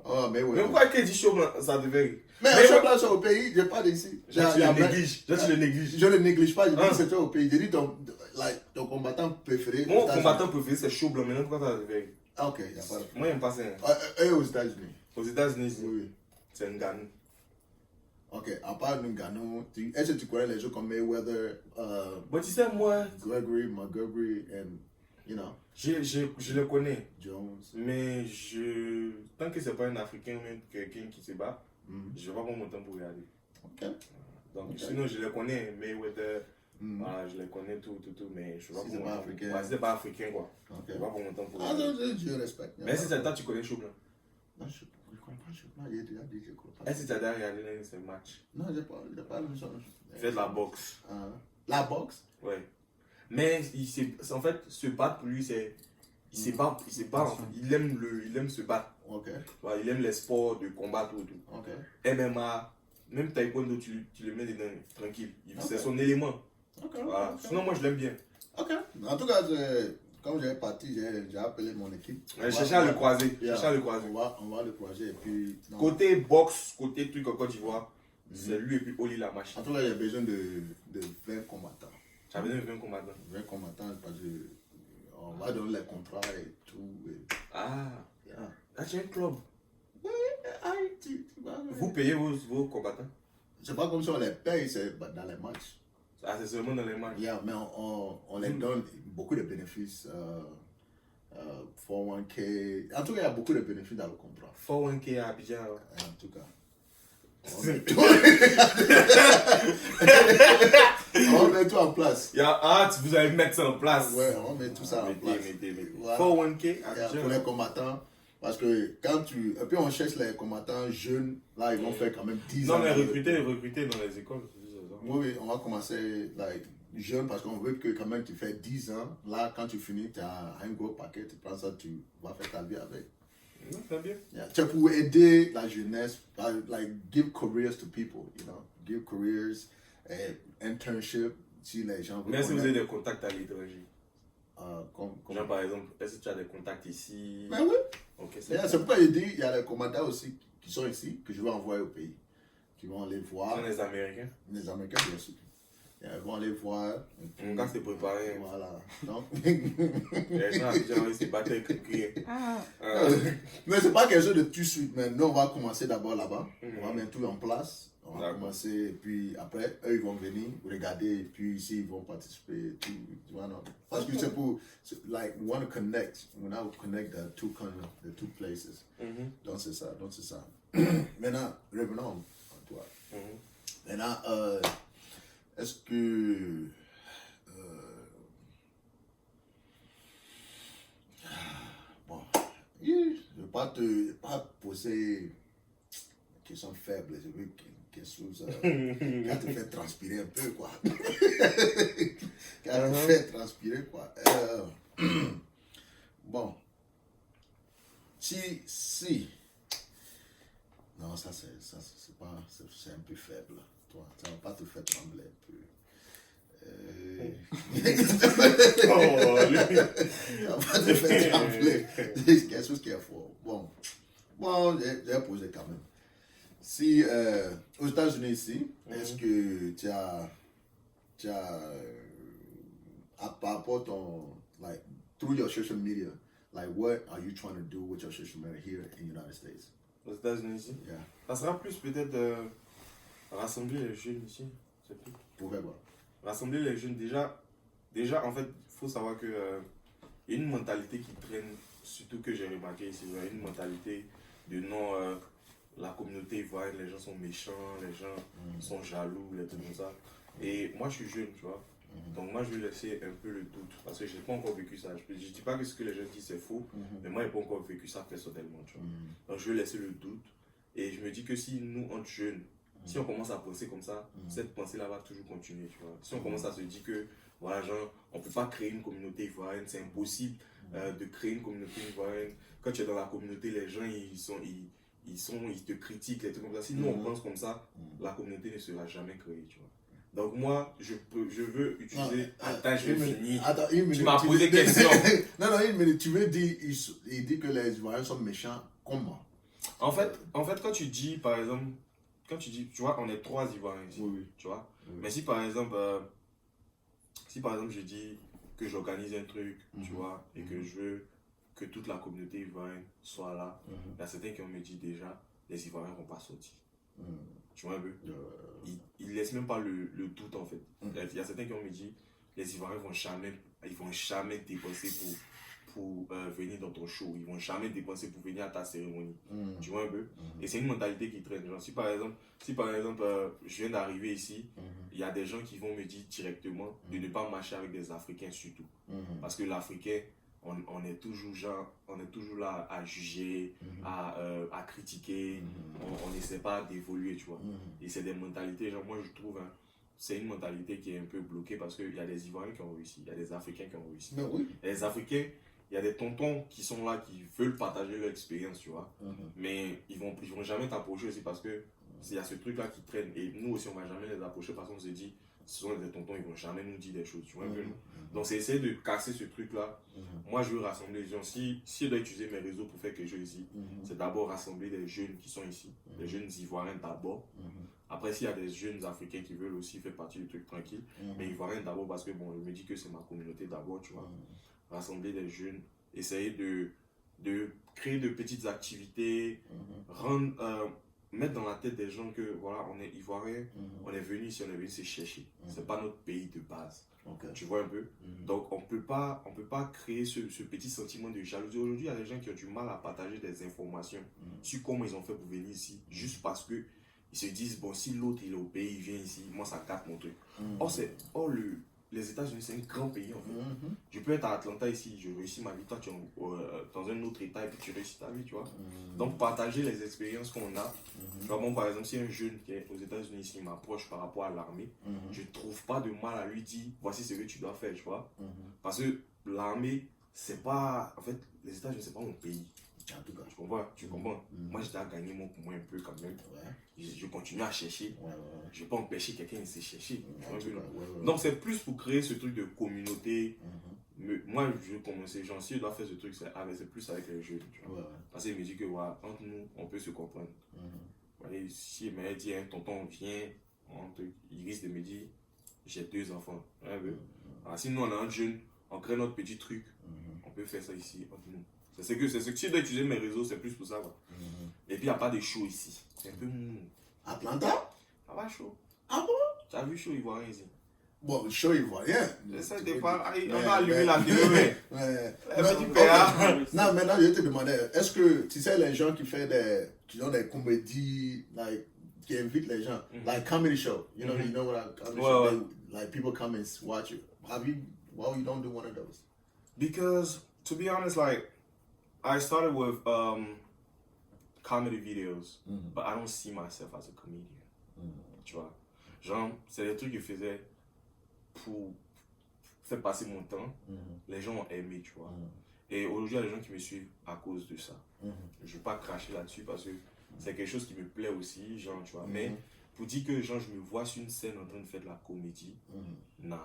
Oh, mais ouais. Mais pourquoi qu'il dit chaud, ça devait. Mais Mais je place au pays, je parle d'ici. Tu le négliges. Tu le négliges. Je le néglige pas, je dis Hein? que c'est toi au pays. J'ai dit ton combattant préféré. Mon aux États-Unis. combattant préféré, c'est chaud blanc. Maintenant, pourquoi ça devait. Ah, ok, il n'y a pas de. Moi, j'aime pas ça. Et aux États-Unis? Aux États-Unis, Oui. c'est un Ganou. Ok, à part Ngannou, est-ce que tu connais les gens comme Mayweather, Bon, tu sais, moi, Gregory, McGregor, and, you know, je le connais. Jones? Mais tant que c'est pas un Africain ou même quelqu'un qui se bat, Mhm. je vais pas prendre mon temps pour regarder. Ok. Donc, Ok. sinon, je le connais, Mayweather, Mhm. voilà, je le connais tout, mais je vais pas Si prendre c'est mon pas temps. africain. Ouais, si c'est pas africain, quoi. Ok. Je vais pas prendre mon temps pour Ah, regarder. je respecte. Mais si c'est toi, tu connais Chaud Blanc. Non, je comprends pas, il a déjà dit que je comprends pas. Est-ce que tu as déjà regardé l'un de ses matchs? Non, j'ai pas le son. Il fait de la boxe. La boxe? Ouais. Mais en fait, se battre pour lui, c'est. Il se bat, en fait. Il aime se battre. Ok, Ouais, il aime les sports de combat, tout. ok. MMA, même taekwondo, tu le mets dedans, tranquille. C'est Ok. son élément. Ok. Voilà. Ok. Sinon, moi, je l'aime bien. Ok. En tout cas, comme j'ai parti, j'ai appelé mon équipe. Chercher à le croiser. Yeah. Chercher à le croiser. On va le croiser et puis. non. Côté boxe, côté truc en Côte d'Ivoire, c'est lui et puis Oli la En machine. tout cas, j'ai besoin de 20 combattants. Tu as besoin de 20 combattants. 20 combattants parce que on va donner les contrats et tout. Ah, Yeah. là, tu as un club. Tu vois, Vous payez vos combattants. c'est pas comme si on les paye, c'est dans les matchs. Ah, c'est seulement dans les matchs. Yeah, mais on les donne beaucoup de bénéfices. 401k. En tout cas, il y a beaucoup de bénéfices dans le contrat. 401k à Abidjan. En tout cas. On met tout en place. Vous allez mettre ça en place. Ouais, on met tout ça en place. Mettez. Voilà. 401k à Yeah, Abidjan. pour les combattants. Parce que quand tu. Et puis on cherche les combattants jeunes. Là, ils vont faire quand même 10 ans. Non, mais recruter dans les écoles. Oui, on va commencer like, jeune parce qu'on veut que quand même tu fais 10 ans. Là, quand tu finis, tu as un gros paquet, tu prends ça, tu vas faire ta vie avec. Non, c'est bien. Yeah. C'est pour aider la jeunesse, like give careers to people, you know, give careers, internship, si les gens veulent. Mais est-ce que vous avez des contacts à l'étranger? Comme... Genre, par exemple, est-ce que tu as des contacts ici? Mais oui, Ok, yeah, c'est pourquoi il dit il y a des commandants aussi qui sont ici, que je vais envoyer au pays, qui vont aller voir. Ce sont les Américains. Les Américains, bien sûr. Yeah, ils vont aller voir. et puis- Mon gars s'est préparé. Voilà. Donc, Les gens à Abidjan, ils se battent avec un crier. mais c'est pas quelque chose de tout de suite. Mais nous, on va commencer d'abord là-bas. Mhm. On va mettre tout en place. On va D'accord. commencer. Et puis après, eux, ils vont venir regarder. Et puis ici, ils vont participer. Et tout, tu vois, non? Parce que c'est pour. Like, we want to connect. We want to connect the two places. Mhm. Donc, c'est ça. Maintenant, revenons à toi. Mhm. Maintenant, est-ce que. Bon, je ne vais pas pas poser une question faible, je veux quelque chose qui va te faire transpirer un peu, quoi. Qui va te faire transpirer, quoi. Bon, si. Non, ça c'est pas, c'est un peu faible. Toi, ça va pas te faire trembler un peu. Oh, lui. Ça va pas te faire trembler. C'est quelque chose qui est fort. Bon, j'ai posé quand même. Si aux États-Unis ici, est-ce que tu as par rapport ton like through your social media, like what are you trying to do with your social media here in the United States? Aux États-Unis ici. Yeah. Ça sera plus peut-être rassembler les jeunes ici. C'est tout. Pour faire quoi? Rassembler les jeunes, déjà en fait, il faut savoir que y a une mentalité qui traîne, surtout que j'ai remarqué ici, il y a une mentalité de non, la communauté ivoirienne, les gens sont méchants, les gens sont jaloux, les trucs comme ça. Et moi, je suis jeune, tu vois. Donc moi, je vais laisser un peu le doute, parce que je n'ai pas encore vécu ça. Je ne dis pas que ce que les gens disent c'est faux, mais moi, je n'ai pas encore vécu ça personnellement, tu vois. Donc je vais laisser le doute. Et je me dis que si nous, entre jeunes, si on commence à penser comme ça, cette pensée-là va toujours continuer, tu vois. Si on commence à se dire que, voilà, genre, on ne peut pas créer une communauté ivoirienne, c'est impossible de créer une communauté ivoirienne. Quand tu es dans la communauté, les gens, ils te critiquent, les trucs comme ça. Si nous, on pense comme ça, la communauté ne sera jamais créée, tu vois. Donc moi, je veux utiliser... Attends, je vais finir. Attends, une minute. Tu m'as posé question. non, une minute. Tu veux dire, il dit que les Ivoiriens sont méchants. Comment? En fait, quand tu dis, par exemple, tu vois, on est 3 Ivoiriens ici, Oui. tu vois. Oui. Mais si par exemple, je dis que j'organise un truc, tu vois, et que je veux que toute la communauté ivoirienne soit là, il y a certains qui ont me dit déjà, les Ivoiriens ne vont pas sortir. Tu vois un peu? Ils ne laissent même pas le doute en fait. Il y a certains qui ont me dit, les Ivoiriens vont jamais dépenser pour venir dans ton show. Ils vont jamais dépenser pour venir à ta cérémonie. Tu vois un peu? Et c'est une mentalité qui traîne. Genre, si par exemple je viens d'arriver ici, il y a des gens qui vont me dire directement de ne pas marcher avec des Africains surtout. Parce que l'Africain, on est toujours là à juger, à critiquer, on n'essaie pas d'évoluer, tu vois. Et c'est des mentalités, genre moi je trouve, hein, c'est une mentalité qui est un peu bloquée parce qu'il y a des Ivoiriens qui ont réussi, il y a des Africains qui ont réussi. Mais oui. Et les Africains, il y a des tontons qui sont là, qui veulent partager leur expérience, tu vois. Mais ils vont jamais t'approcher aussi parce que il y a ce truc-là qui traîne. Et nous aussi, on ne va jamais les approcher parce qu'on se dit, ce sont des tontons, ils ne vont jamais nous dire des choses, tu vois. Donc c'est essayer de casser ce truc-là. Moi, je veux rassembler les gens. Si je dois utiliser mes réseaux pour faire quelque chose ici, c'est d'abord rassembler des jeunes qui sont ici, des jeunes Ivoiriens d'abord. Après, s'il y a des jeunes Africains qui veulent aussi faire partie du truc tranquille, mais Ivoiriens d'abord parce que bon, je me dis que c'est ma communauté d'abord, tu vois. Rassembler des jeunes, essayer de créer de petites activités, mettre dans la tête des gens que voilà, on est Ivoiriens, on est venu ici, on est venu se chercher. C'est pas notre pays de base. Tu vois un peu? Donc on peut pas créer ce petit sentiment de jalousie. Aujourd'hui, il y a des gens qui ont du mal à partager des informations sur comment ils ont fait pour venir ici, juste parce que ils se disent, bon, si l'autre il est au pays, il vient ici, moi ça capte mon truc. Les États-Unis, c'est un grand pays en fait. Je peux être à Atlanta ici, je réussis ma vie, toi tu es dans un autre état et puis tu réussis ta vie, tu vois. Donc partager les expériences qu'on a. Vraiment, par exemple, si un jeune qui est aux États-Unis ici m'approche par rapport à l'armée, je ne trouve pas de mal à lui dire, voici ce que tu dois faire, tu vois. Parce que l'armée, c'est pas. En fait, les États-Unis, c'est pas mon pays. En tout cas. Tu comprends? Moi, je dois gagner mon un peu quand même. Je continue à chercher. Je ne vais pas empêcher quelqu'un de se chercher. Donc, c'est plus pour créer ce truc de communauté. Moi, je commence, genre, si je dois faire ce truc, c'est plus avec les jeunes. Tu vois? Parce qu'il me dit que, entre nous, on peut se comprendre. Si il m'a dit, tonton, viens, il risque de me dire, j'ai 2 enfants. Alors, si nous, on a un jeune, on crée notre petit truc, on peut faire ça ici, entre nous. C'est que si je dois utiliser mes réseaux, c'est plus pour ça. Et puis, il n'y a pas de show ici. C'est un peu mou. Atlanta? Ça va chaud. Ah bon? Tu as vu show ivoirien ici? Bon, show ivoirien. Ça dépend. On va allumer la vidéo, mais. Non, maintenant, je vais te demander, est-ce que tu sais les gens qui font des comédies, like, qui invitent les gens, like comedy show, you know what comedy show, like people come and watch it. Why you don't do one of those? Because, to be honest, like, I started with comedy videos, but I don't see myself as a comedian. Tu vois? Genre, c'est des trucs que je faisais pour faire passer mon temps. Les gens ont aimé, tu vois. Et aujourd'hui, il y a des gens qui me suivent à cause de ça. Je ne vais pas cracher là-dessus parce que c'est quelque chose qui me plaît aussi, genre, tu vois. Mais pour dire que, genre, je me vois sur une scène en train de faire de la comédie, non.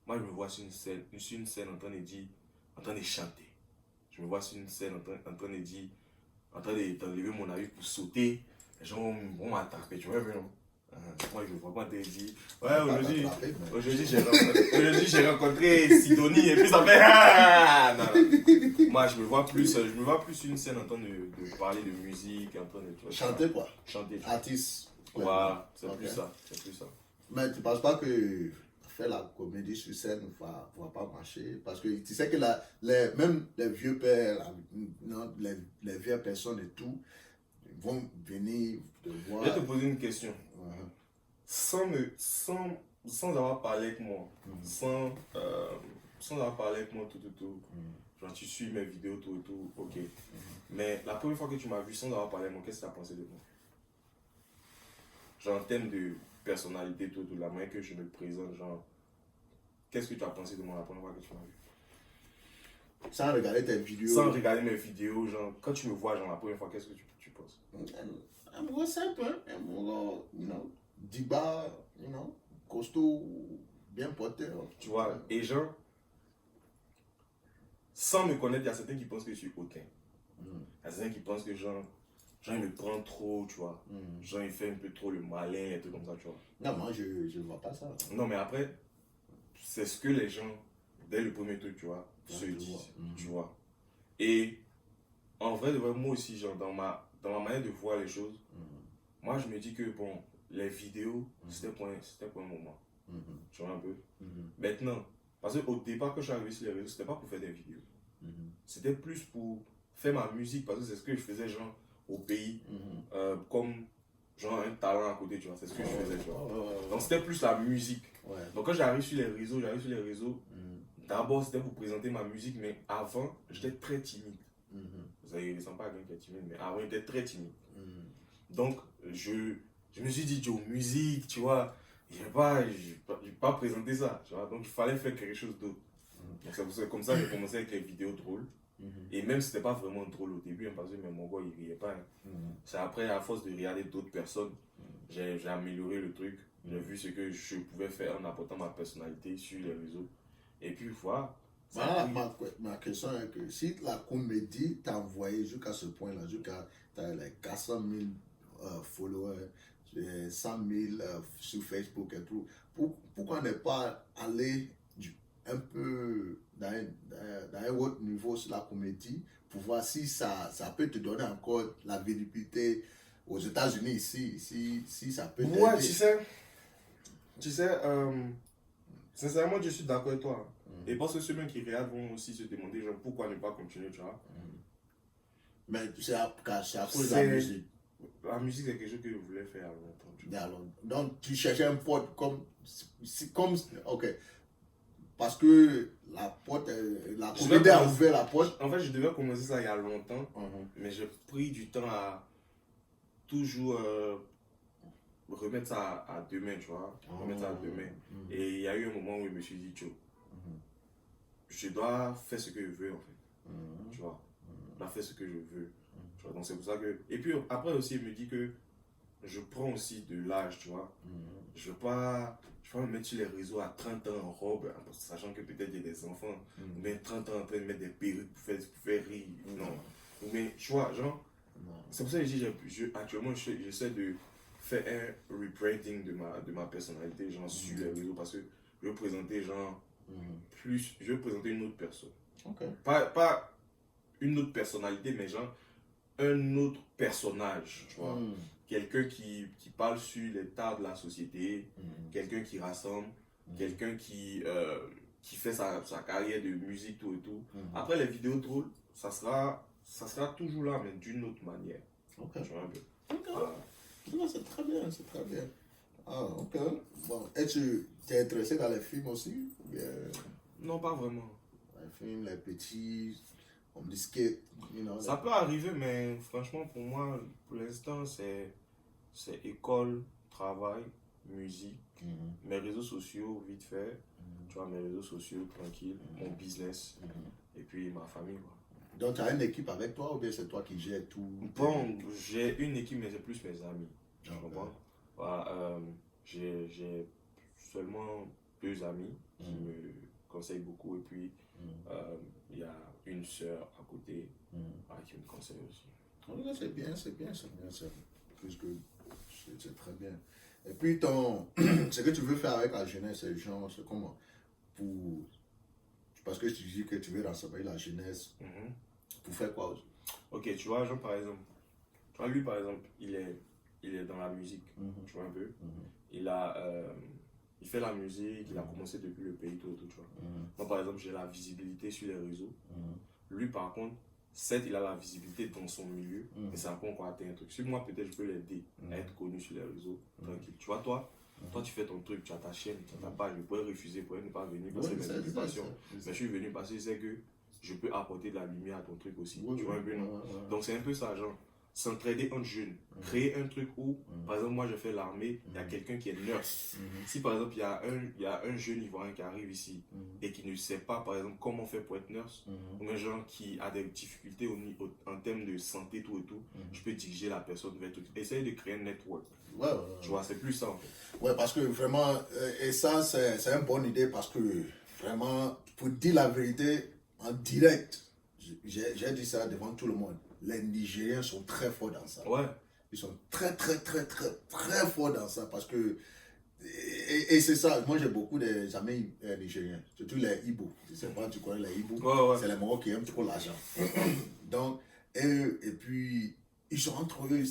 Moi, je me vois sur une scène en train de chanter. Je me vois sur une scène en train de dire, en train d'enlever mon avis pour sauter. Les gens vont m'attraper, tu vois, non? Moi, je ne vois pas te dire, ouais, aujourd'hui, j'ai rencontré Sidonie et puis ça fait non. Moi, je me vois plus sur une scène en train de parler de musique, en train de chanter quoi? Chanter. Artiste. Voilà, c'est plus ça. Mais tu ne penses pas que faire la comédie sur scène ne va pas marcher? Parce que tu sais que même les vieux pères, les vieilles personnes et tout, vont venir te voir. Je vais te poser une question. Sans avoir parlé avec moi, sans avoir parlé avec moi tout. Genre tu suis mes vidéos tout, ok. Mais la première fois que tu m'as vu sans avoir parlé avec moi, qu'est-ce que tu as pensé de moi? Genre en termes de personnalité, tout, de la manière que je me présente, genre, qu'est-ce que tu as pensé de moi la première fois que tu m'as vu? Sans regarder tes vidéos. Sans regarder mes vidéos, genre, quand tu me vois, genre, la première fois, qu'est-ce que tu penses? Un gros simple, hein? Un gros, you know, Diba, you know, costaud, bien porté. Hein. Tu vois, et genre, sans me connaître, il y a certains qui pensent que je suis hautain. Il y a certains qui pensent que genre il me prend trop, tu vois. Genre, il fait un peu trop le malin, et tout comme ça, tu vois. Non, moi, je ne vois pas ça. Non, mais après, c'est ce que les gens, dès le premier truc, tu vois, se disent, tu vois. Et en vrai, moi aussi, genre, dans ma manière de voir les choses, moi, je me dis que, bon, les vidéos, c'était pour un moment. Tu vois un peu. Maintenant, parce qu'au départ, quand je suis arrivé sur les réseaux, c'était pas pour faire des vidéos. C'était plus pour faire ma musique, parce que c'est ce que je faisais, genre, au pays, comme, genre, un talent à côté, tu vois. C'est ce que je faisais, tu vois. Donc, c'était plus la musique. Donc, quand j'arrive sur les réseaux, d'abord, c'était pour présenter ma musique, mais avant, j'étais très timide. Vous avez sent pas quelqu'un qui est timide, mais avant, j'étais très timide. Donc, je me suis dit, Joe, musique, tu vois, je ne vais pas présenter ça, tu vois. Donc, il fallait faire quelque chose d'autre. Donc, c'est comme ça que j'ai commencé avec les vidéos drôles. Et même si c'était pas vraiment drôle au début, hein, parce que même mon gars, il riait pas. Hein. C'est après, à force de regarder d'autres personnes, j'ai amélioré le truc. J'ai vu ce que je pouvais faire en apportant ma personnalité sur les réseaux. Et puis, voilà. Voilà, ma question est que si la comédie t'a envoyé jusqu'à ce point-là, jusqu'à les 400 000 followers, 100 000 sur Facebook et tout, pourquoi ne pas aller un peu dans un autre niveau sur la comédie pour voir si ça peut te donner encore la visibilité aux États-Unis ici, si ça peut t'aider. Ouais, tu sais, sincèrement, je suis d'accord avec toi. Et parce que ceux qui regardent vont aussi se demander genre, pourquoi ne pas continuer, tu vois. Mais c'est à cause de la musique. La musique, c'est quelque chose que je voulais faire avant longtemps. Donc, tu cherchais un pote comme. Ok. Parce que la comédie a ouvert la porte. En fait, je devais commencer ça il y a longtemps, mais j'ai pris du temps à toujours remettre ça à demain, tu vois. Remettre ça à demain. Et il y a eu un moment où je me suis dit, je dois faire ce que je veux, en fait. Tu vois. Je dois faire ce que je veux. Tu vois. Donc, c'est pour ça que. Et puis, après aussi, il me dit que je prends aussi de l'âge, tu vois. Je ne veux pas me mettre sur les réseaux à 30 ans en robe, sachant que peut-être il y a des enfants, mais 30 ans en train de mettre des perruques pour faire rire. Non. Mais tu vois, genre, c'est pour ça que je dis, actuellement, j'essaie de faire un rebranding de ma personnalité, genre, sur les réseaux, parce que je veux présenter, genre, je veux présenter une autre personne. Pas une autre personnalité, mais genre, un autre personnage, tu vois. Quelqu'un qui parle sur les tables de la société, quelqu'un qui rassemble, quelqu'un qui fait sa carrière de musique, tout et tout. Après, les vidéos drôles, ça sera toujours là, mais d'une autre manière. Tu vois un peu. Non, c'est très bien, c'est très bien. Ah, ok. Bon, et tu t'es intéressé dans les films aussi? Non, pas vraiment. Les films, les petits, comme des skates, Ça peut arriver, mais franchement, pour moi, pour l'instant, c'est école, travail, musique, mes réseaux sociaux, vite fait, tu vois, mes réseaux sociaux, tranquille, mon business, et puis ma famille, quoi. Donc, tu as une équipe avec toi ou bien c'est toi qui gères tout? Bon, j'ai une équipe, mais c'est plus mes amis, tu comprends? Voilà, j'ai seulement 2 amis qui me conseillent beaucoup, et puis il y a une sœur à côté qui me conseille aussi. C'est bien, c'est plus que c'est très bien. Et puis, ce que tu veux faire avec la jeunesse, c'est comment? Parce que tu dis que tu veux rassembler la jeunesse. Pour faire quoi? Ok, tu vois, genre par exemple, lui par exemple, il est dans la musique, tu vois un peu. Il fait la musique, il a commencé depuis le pays, tout, tu vois. Moi par exemple, j'ai la visibilité sur les réseaux. Lui par contre, certes, il a la visibilité dans son milieu, mais ça n'a pas encore atteint un truc. Si moi, peut-être, je peux l'aider à être connu sur les réseaux, tranquille. Tu vois, toi, tu fais ton truc, tu as ta chaîne, tu as ta page. Je pourrais refuser, je pourrais ne pas venir parce que c'est mes occupations. Mais je suis venu parce que je sais que je peux apporter de la lumière à ton truc aussi. Tu vois un peu, non? Donc, c'est un peu ça, genre. s'entraider entre jeunes. Créer un truc où, par exemple, moi, je fais l'armée, il y a quelqu'un qui est nurse. Si, par exemple, il y a un jeune Ivoirien qui arrive ici et qui ne sait pas, par exemple, comment faire pour être nurse, ou un genre qui a des difficultés en termes de santé, tout et tout, je peux diriger la personne vers tout. Essayer de créer un network. Ouais. Tu vois, c'est plus ça, en fait. Ouais, parce que vraiment, et ça, c'est une bonne idée parce que vraiment, pour dire la vérité, en direct, j'ai dit ça devant tout le monde. Les Nigériens sont très forts dans ça. Ouais. Ils sont très forts dans ça parce que. Et c'est ça, moi j'ai beaucoup d'amis nigériens, surtout les Ibo. Je sais pas, tu connais les Ibo. Ouais. C'est les Marocains qui aiment trop l'argent. Donc, et puis, ils sont entre eux,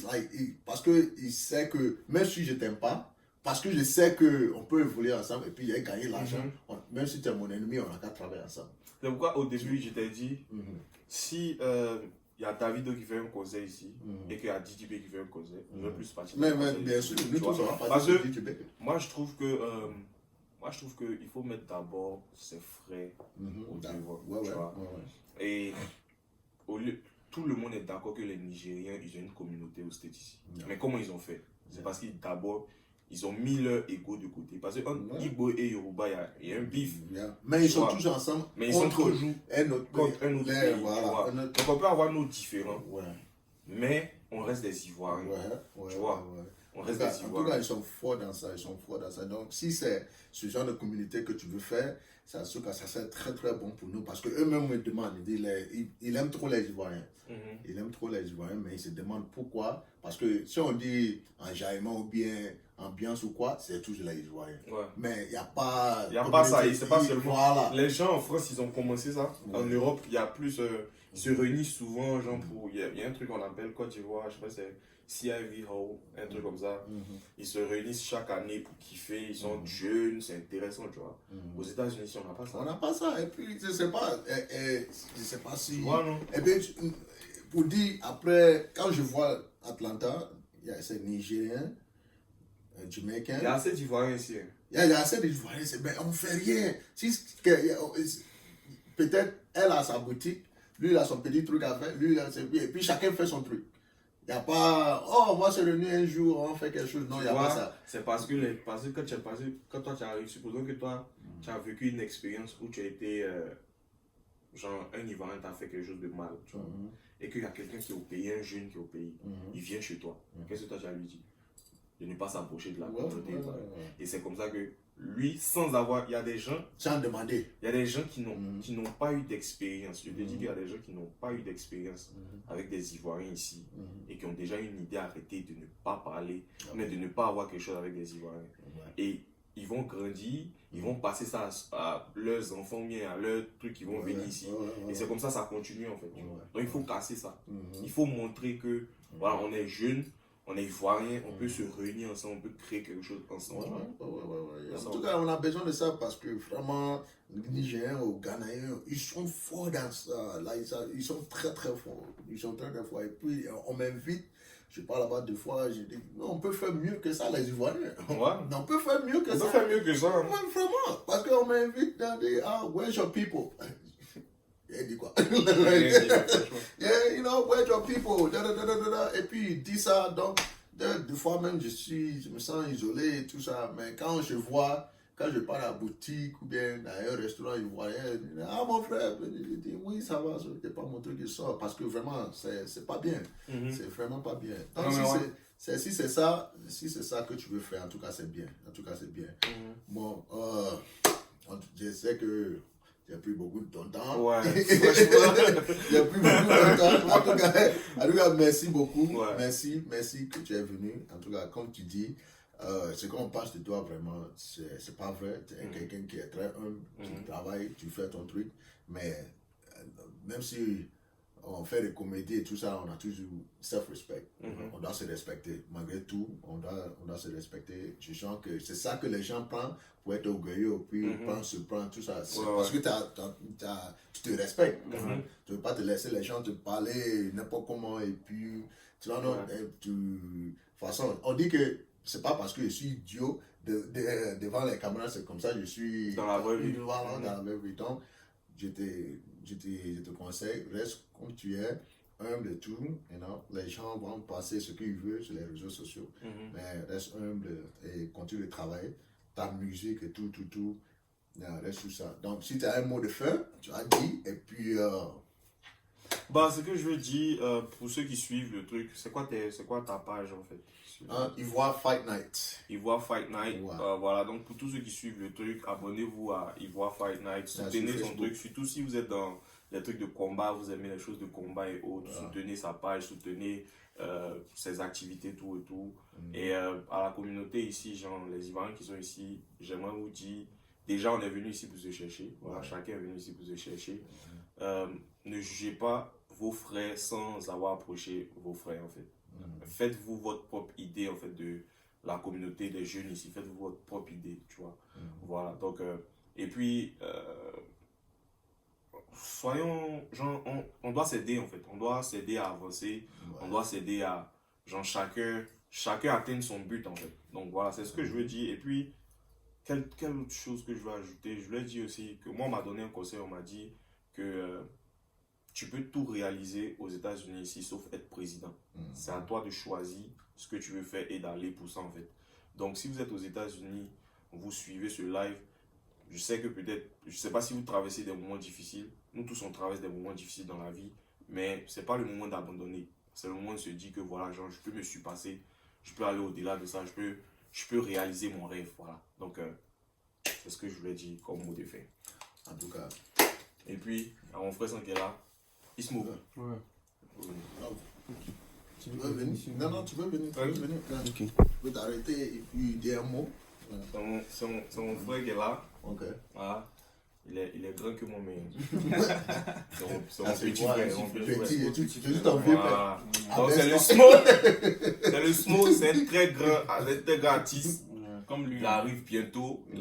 parce qu'ils savent que même si je t'aime pas, parce que je sais qu'on peut évoluer ensemble et puis gagner l'argent, même si tu es mon ennemi, on n'a qu'à travailler ensemble. C'est pourquoi au début, je t'ai dit, si il y a Davido qui fait un conseil ici et qu'il y a DJB qui fait un conseil, je veux plus partir. Mais bien sûr, nous tous on va parce partir que de DJB. moi je trouve qu'il faut mettre d'abord ses frais au devant. Ouais. Et au lieu, tout le monde est d'accord que les Nigériens, ils ont une communauté au States ici. Mais comment ils ont fait? C'est parce qu'ils d'abord ils ont mis leur ego de côté. Parce que entre Igbo et Yoruba, il y a un bif. Mais ils sont toujours ensemble. Mais ils sont toujours contre un autre pays. Voilà. Donc on peut avoir nos différents. Mais on reste des Ivoiriens. Tu vois. On reste des Ivoiriens. En tout cas, ils sont forts dans ça. Donc, si c'est ce genre de communauté que tu veux faire, ça serait très bon pour nous. Parce qu'eux-mêmes me demandent, ils aiment trop les Ivoiriens. Ils aiment trop les Ivoiriens, mais ils se demandent pourquoi. Parce que si on dit enjaillement ou bien ambiance ou quoi, c'est toujours les Ivoiriens. Mais il n'y a pas... Il n'y a pas ça, c'est pas seulement... Voilà. Les gens en France, ils ont commencé ça. En Europe, il y a plus... ils se réunissent souvent, genre pour... Il y a un truc qu'on appelle Côte d'Ivoire, je sais pas, c'est CIV Hall, un truc comme ça. Ils se réunissent chaque année pour kiffer, ils sont jeunes, c'est intéressant, tu vois. Aux États-Unis, on n'a pas ça. On n'a pas ça, et puis je sais pas si... Non. Et puis, pour dire, après, quand je vois Atlanta, il y a ces Nigériens, Jamaïcains. Il y a assez d'Ivoiriens ici. Il y a assez d'Ivoiriens, mais on ne fait rien. Peut-être elle a sa boutique, lui il a son petit truc à faire, lui il a ses... Et puis chacun fait son truc. Il n'y a pas, on va se réunir un jour, on fait quelque chose. Non, il n'y a pas ça. C'est parce que quand toi tu arrives, supposons que toi tu as vécu une expérience où tu as été, genre un Ivoirien t'a fait quelque chose de mal, tu vois, et qu'il y a quelqu'un qui est au pays, un jeune qui est au pays, il vient chez toi. Qu'est-ce que toi tu as lui dit? De ne pas s'approcher de la communauté. Et c'est comme ça que lui, sans avoir, il y a des gens, sans demander, il y a des gens qui n'ont pas eu d'expérience. Je te dis qu'il y a des gens qui n'ont pas eu d'expérience avec des Ivoiriens ici et qui ont déjà une idée arrêtée de ne pas parler, mais de ne pas avoir quelque chose avec des Ivoiriens. Et ils vont grandir, ils vont passer ça à leurs enfants, bien à leurs trucs qui vont venir ici. Et c'est comme ça continue en fait. Donc il faut casser ça. Il faut montrer que voilà, on est jeunes, on est Ivoiriens, on peut se réunir ensemble, on peut créer quelque chose ensemble. En tout cas, on a besoin de ça parce que vraiment, les Nigériens ou Ghanéens, ils sont forts dans ça. Là, ils sont très forts. Ils sont très forts. Et puis, on m'invite, je parle là-bas deux fois, je dis, on peut faire mieux que ça, les Ivoiriens. On peut faire mieux que ça. On peut faire mieux que ça. Vraiment. Parce qu'on m'invite dans des, where's your people? Il dit quoi? Yeah, you know, where's your people? Et puis il dit ça, donc des fois même je me sens isolé et tout ça, mais quand je pars à la boutique ou bien dans un restaurant ivoirien, je dis, mon frère, je dis oui ça va, c'est pas mon truc qui sort, parce que vraiment c'est pas bien, c'est vraiment pas bien. Donc si c'est ça que tu veux faire, en tout cas c'est bien, Bon, je sais que il n'y a plus beaucoup de ton temps. Il n'y a plus beaucoup de temps. En tout cas, merci beaucoup. Merci que tu es venu. En tout cas, comme tu dis, ce qu'on pense de toi, vraiment, c'est pas vrai. Tu es quelqu'un qui est très humble, tu travailles, tu fais ton truc. Mais même si on fait des comédies et tout ça, on a toujours self-respect. On doit se respecter. Malgré tout, on doit se respecter. Je sens que c'est ça que les gens prennent pour être orgueilleux, puis se prendre tout ça. Parce que tu te respectes. Tu ne veux pas te laisser les gens te parler n'importe comment. Et puis, tu vois, non, de toute façon, on dit que c'est pas parce que je suis idiot devant les caméras, c'est comme ça, je suis dans la vraie vie. Voilà, dans la vraie vie. Donc, je te conseille, reste comme tu es, humble et tout, you know. Les gens vont passer ce qu'ils veulent sur les réseaux sociaux, mais reste humble et continue de travailler. Ta musique et tout. Reste tout ça. Donc, si tu as un mot de fin, tu as dit, et puis... Bah, ce que je veux dire, pour ceux qui suivent le truc, c'est quoi ta page en fait? Ivoire Fight Night. Ivoire Fight Night. Ouais. Voilà, donc pour tous ceux qui suivent le truc, abonnez-vous à Ivoire Fight Night. Soutenez sur son Facebook. truc, surtout si vous êtes dans les trucs de combat, vous aimez les choses de combat et autres. Soutenez sa page, soutenez ses activités, tout et tout. Et à la communauté ici, genre les Ivoiriens qui sont ici, j'aimerais vous dire, déjà on est venu ici pour se chercher. Voilà, chacun est venu ici pour se chercher. Ne jugez pas vos frères sans avoir approché vos frères en fait. Faites-vous votre propre idée en fait de la communauté des jeunes ici. Faites-vous votre propre idée, tu vois. Voilà, donc et puis soyons genre on doit s'aider en fait. On doit s'aider à avancer. On doit s'aider à genre chacun atteindre son but en fait. Donc voilà, c'est ce que je veux dire. Et puis quelle autre chose que je veux ajouter? Je voulais dire aussi que moi on m'a donné un conseil, on m'a dit que tu peux tout réaliser aux États-Unis ici, sauf être président. C'est à toi de choisir ce que tu veux faire et d'aller pour ça en fait. Donc si vous êtes aux États-Unis, vous suivez ce live, je sais que peut-être, je sais pas si vous traversez des moments difficiles. Nous tous on traverse des moments difficiles dans la vie, mais c'est pas le moment d'abandonner. C'est le moment de se dire que voilà, genre je peux me surpasser, je peux aller au-delà de ça, je peux réaliser mon rêve, voilà. Donc c'est ce que je voulais dire comme mot de fin. En tout cas. Et puis, à mon frère qui est là, Ismo. Ouais. Tu veux venir? Non, tu veux venir. Ok. Tu peux t'arrêter et puis dire un mot. C'est mon frère qui est là. Ok. Voilà. Il est grand que moi, mais. C'est mon petit frère. frère. Mon petit frère. Petit, et tu es juste un vieux père. Voilà. Ah, Donc ben, c'est le ça. Smo. C'est le Smo, c'est un très grand artiste. Comme lui. Il arrive bientôt, il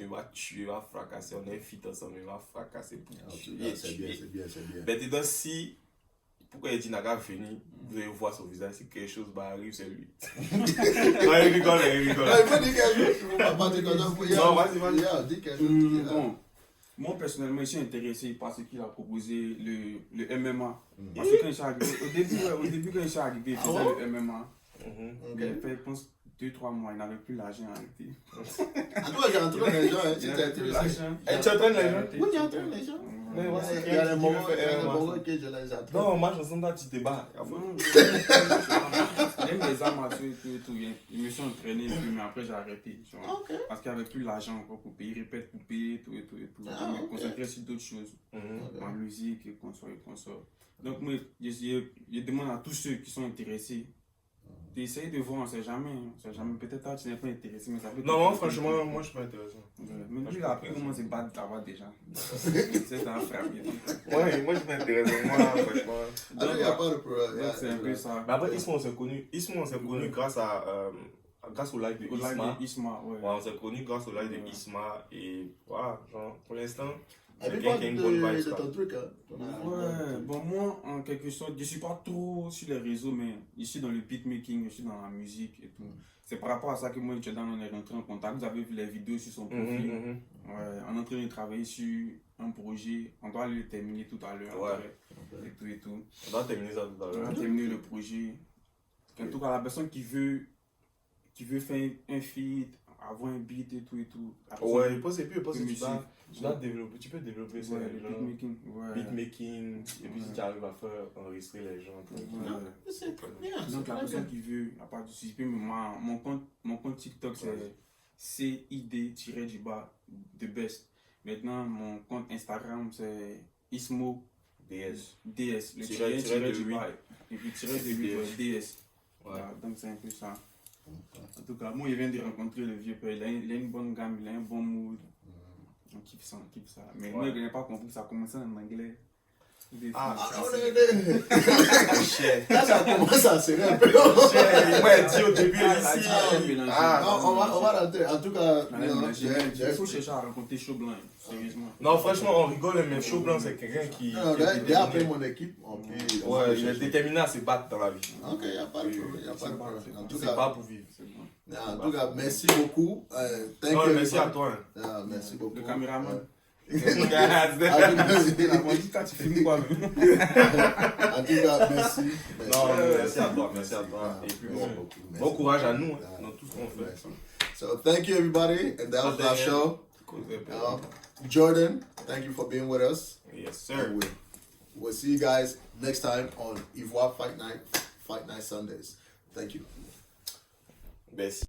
va tuer, il va fracasser. On est fit ensemble, il va fracasser pour tuer. C'est bien. Maintenant, si, pourquoi il dit n'a qu'à venir, vous allez voir son visage, si quelque chose va arriver, c'est lui. Non, il rigole. Il faut dire quelque chose. Il faut pas dire quelque chose. Non, vas-y. Dis quelque chose. Bon, moi personnellement, je suis intéressé par ce qu'il a proposé, le MMA. Parce que quand il s'est arrivé, au début quand il s'est arrivé, il faisait le MMA. Mais après, je pense 2-3 mois, il n'avait plus l'argent à arrêter. En tout cas, j'entraîne les gens, si tu es intéressé. Et tu entraînes les gens? Oui, j'entraîne les gens. Mais ouais, Il y a des moments que je les entraîne. Non, moi je sens que tu te bats. Même les arts martiaux et tout, ils me sont entraînés, mais après j'ai arrêté. Parce qu'il n'y avait plus l'argent encore pour payer, répète pour payer, tout. Je me concentrais sur d'autres choses, en musique et consort. Donc moi, je demande à tous ceux qui sont intéressés d'essayer de voir, on sait jamais. Peut-être que tu n'es pas intéressé, mais ça peut. Non, franchement, moi je suis pas intéressant. Mais lui, il a appris comment se battre là-bas déjà. C'est un frère. Ouais, moi je suis pas intéressant. Moi, franchement. Alors, il n'y a pas de problème. Donc c'est un peu ça. Mais après, Isma, on s'est connu grâce au live de Au live Isma. de Isma, ouais. Ouais, on s'est connu grâce au live de Isma. Et voilà, genre, pour l'instant, Et c'est puis, quelqu'un pas qui a une bonne vibe. de ton truc. Ouais, bon, moi, en quelque sorte, je suis pas trop sur les réseaux, mais je suis dans le beatmaking, je suis dans la musique et tout. C'est par rapport à ça que moi et Jordan, on est rentré en contact. Vous avez vu les vidéos sur son profil. Ouais, on est en train de travailler sur un projet. On doit le terminer tout à l'heure. Ouais. Et tout. On va terminer ça tout à On l'heure. va terminer le projet. En tout cas, la personne qui veut faire un feat, avoir un beat et tout. Ouais, je pense que tu peux développer ça. Ouais, le beatmaking. Ouais. Beatmaking, et puis si tu arrives à faire enregistrer les gens. C'est très bien. Donc la personne qui veut à participer, mon compte TikTok c'est CID-du-bas de best. Maintenant mon compte Instagram c'est Ismo DS. DS, le Tiré du bas et puis tiré de 8 DS. Ouais. Voilà, donc c'est un peu ça. En tout cas, moi je viens de rencontrer le vieux père, il a une bonne gamme, il a un bon mood. On kiffe ça. Mais moi je n'ai pas compris que ça commençait en anglais. Là, ça commence à serrer un peu. Ouais, dit au début ici. On va rentrer. En tout cas, il faut chercher à rencontrer Chaud Blanc, sérieusement. Non, franchement, on rigole, mais Chaud Blanc, c'est quelqu'un qui. J'ai appelé mon équipe. Ouais, il est déterminé à se battre dans la vie. Ok, il n'y a pas de problème. En tout C'est pas pour vivre. cas, merci beaucoup. Non, merci à toi. Merci beaucoup. Le caméraman. La moitié, quand tu filmes quoi même. En tout cas, merci. Non, merci à toi, merci à toi. Et puis bon courage à nous dans tout ce qu'on fait. So thank you everybody, and that was our show. Jordan, thank you for being with us. Yes, sir. We'll see you guys next time on Ivoire Fight Night Sundays. Thank you. Merci.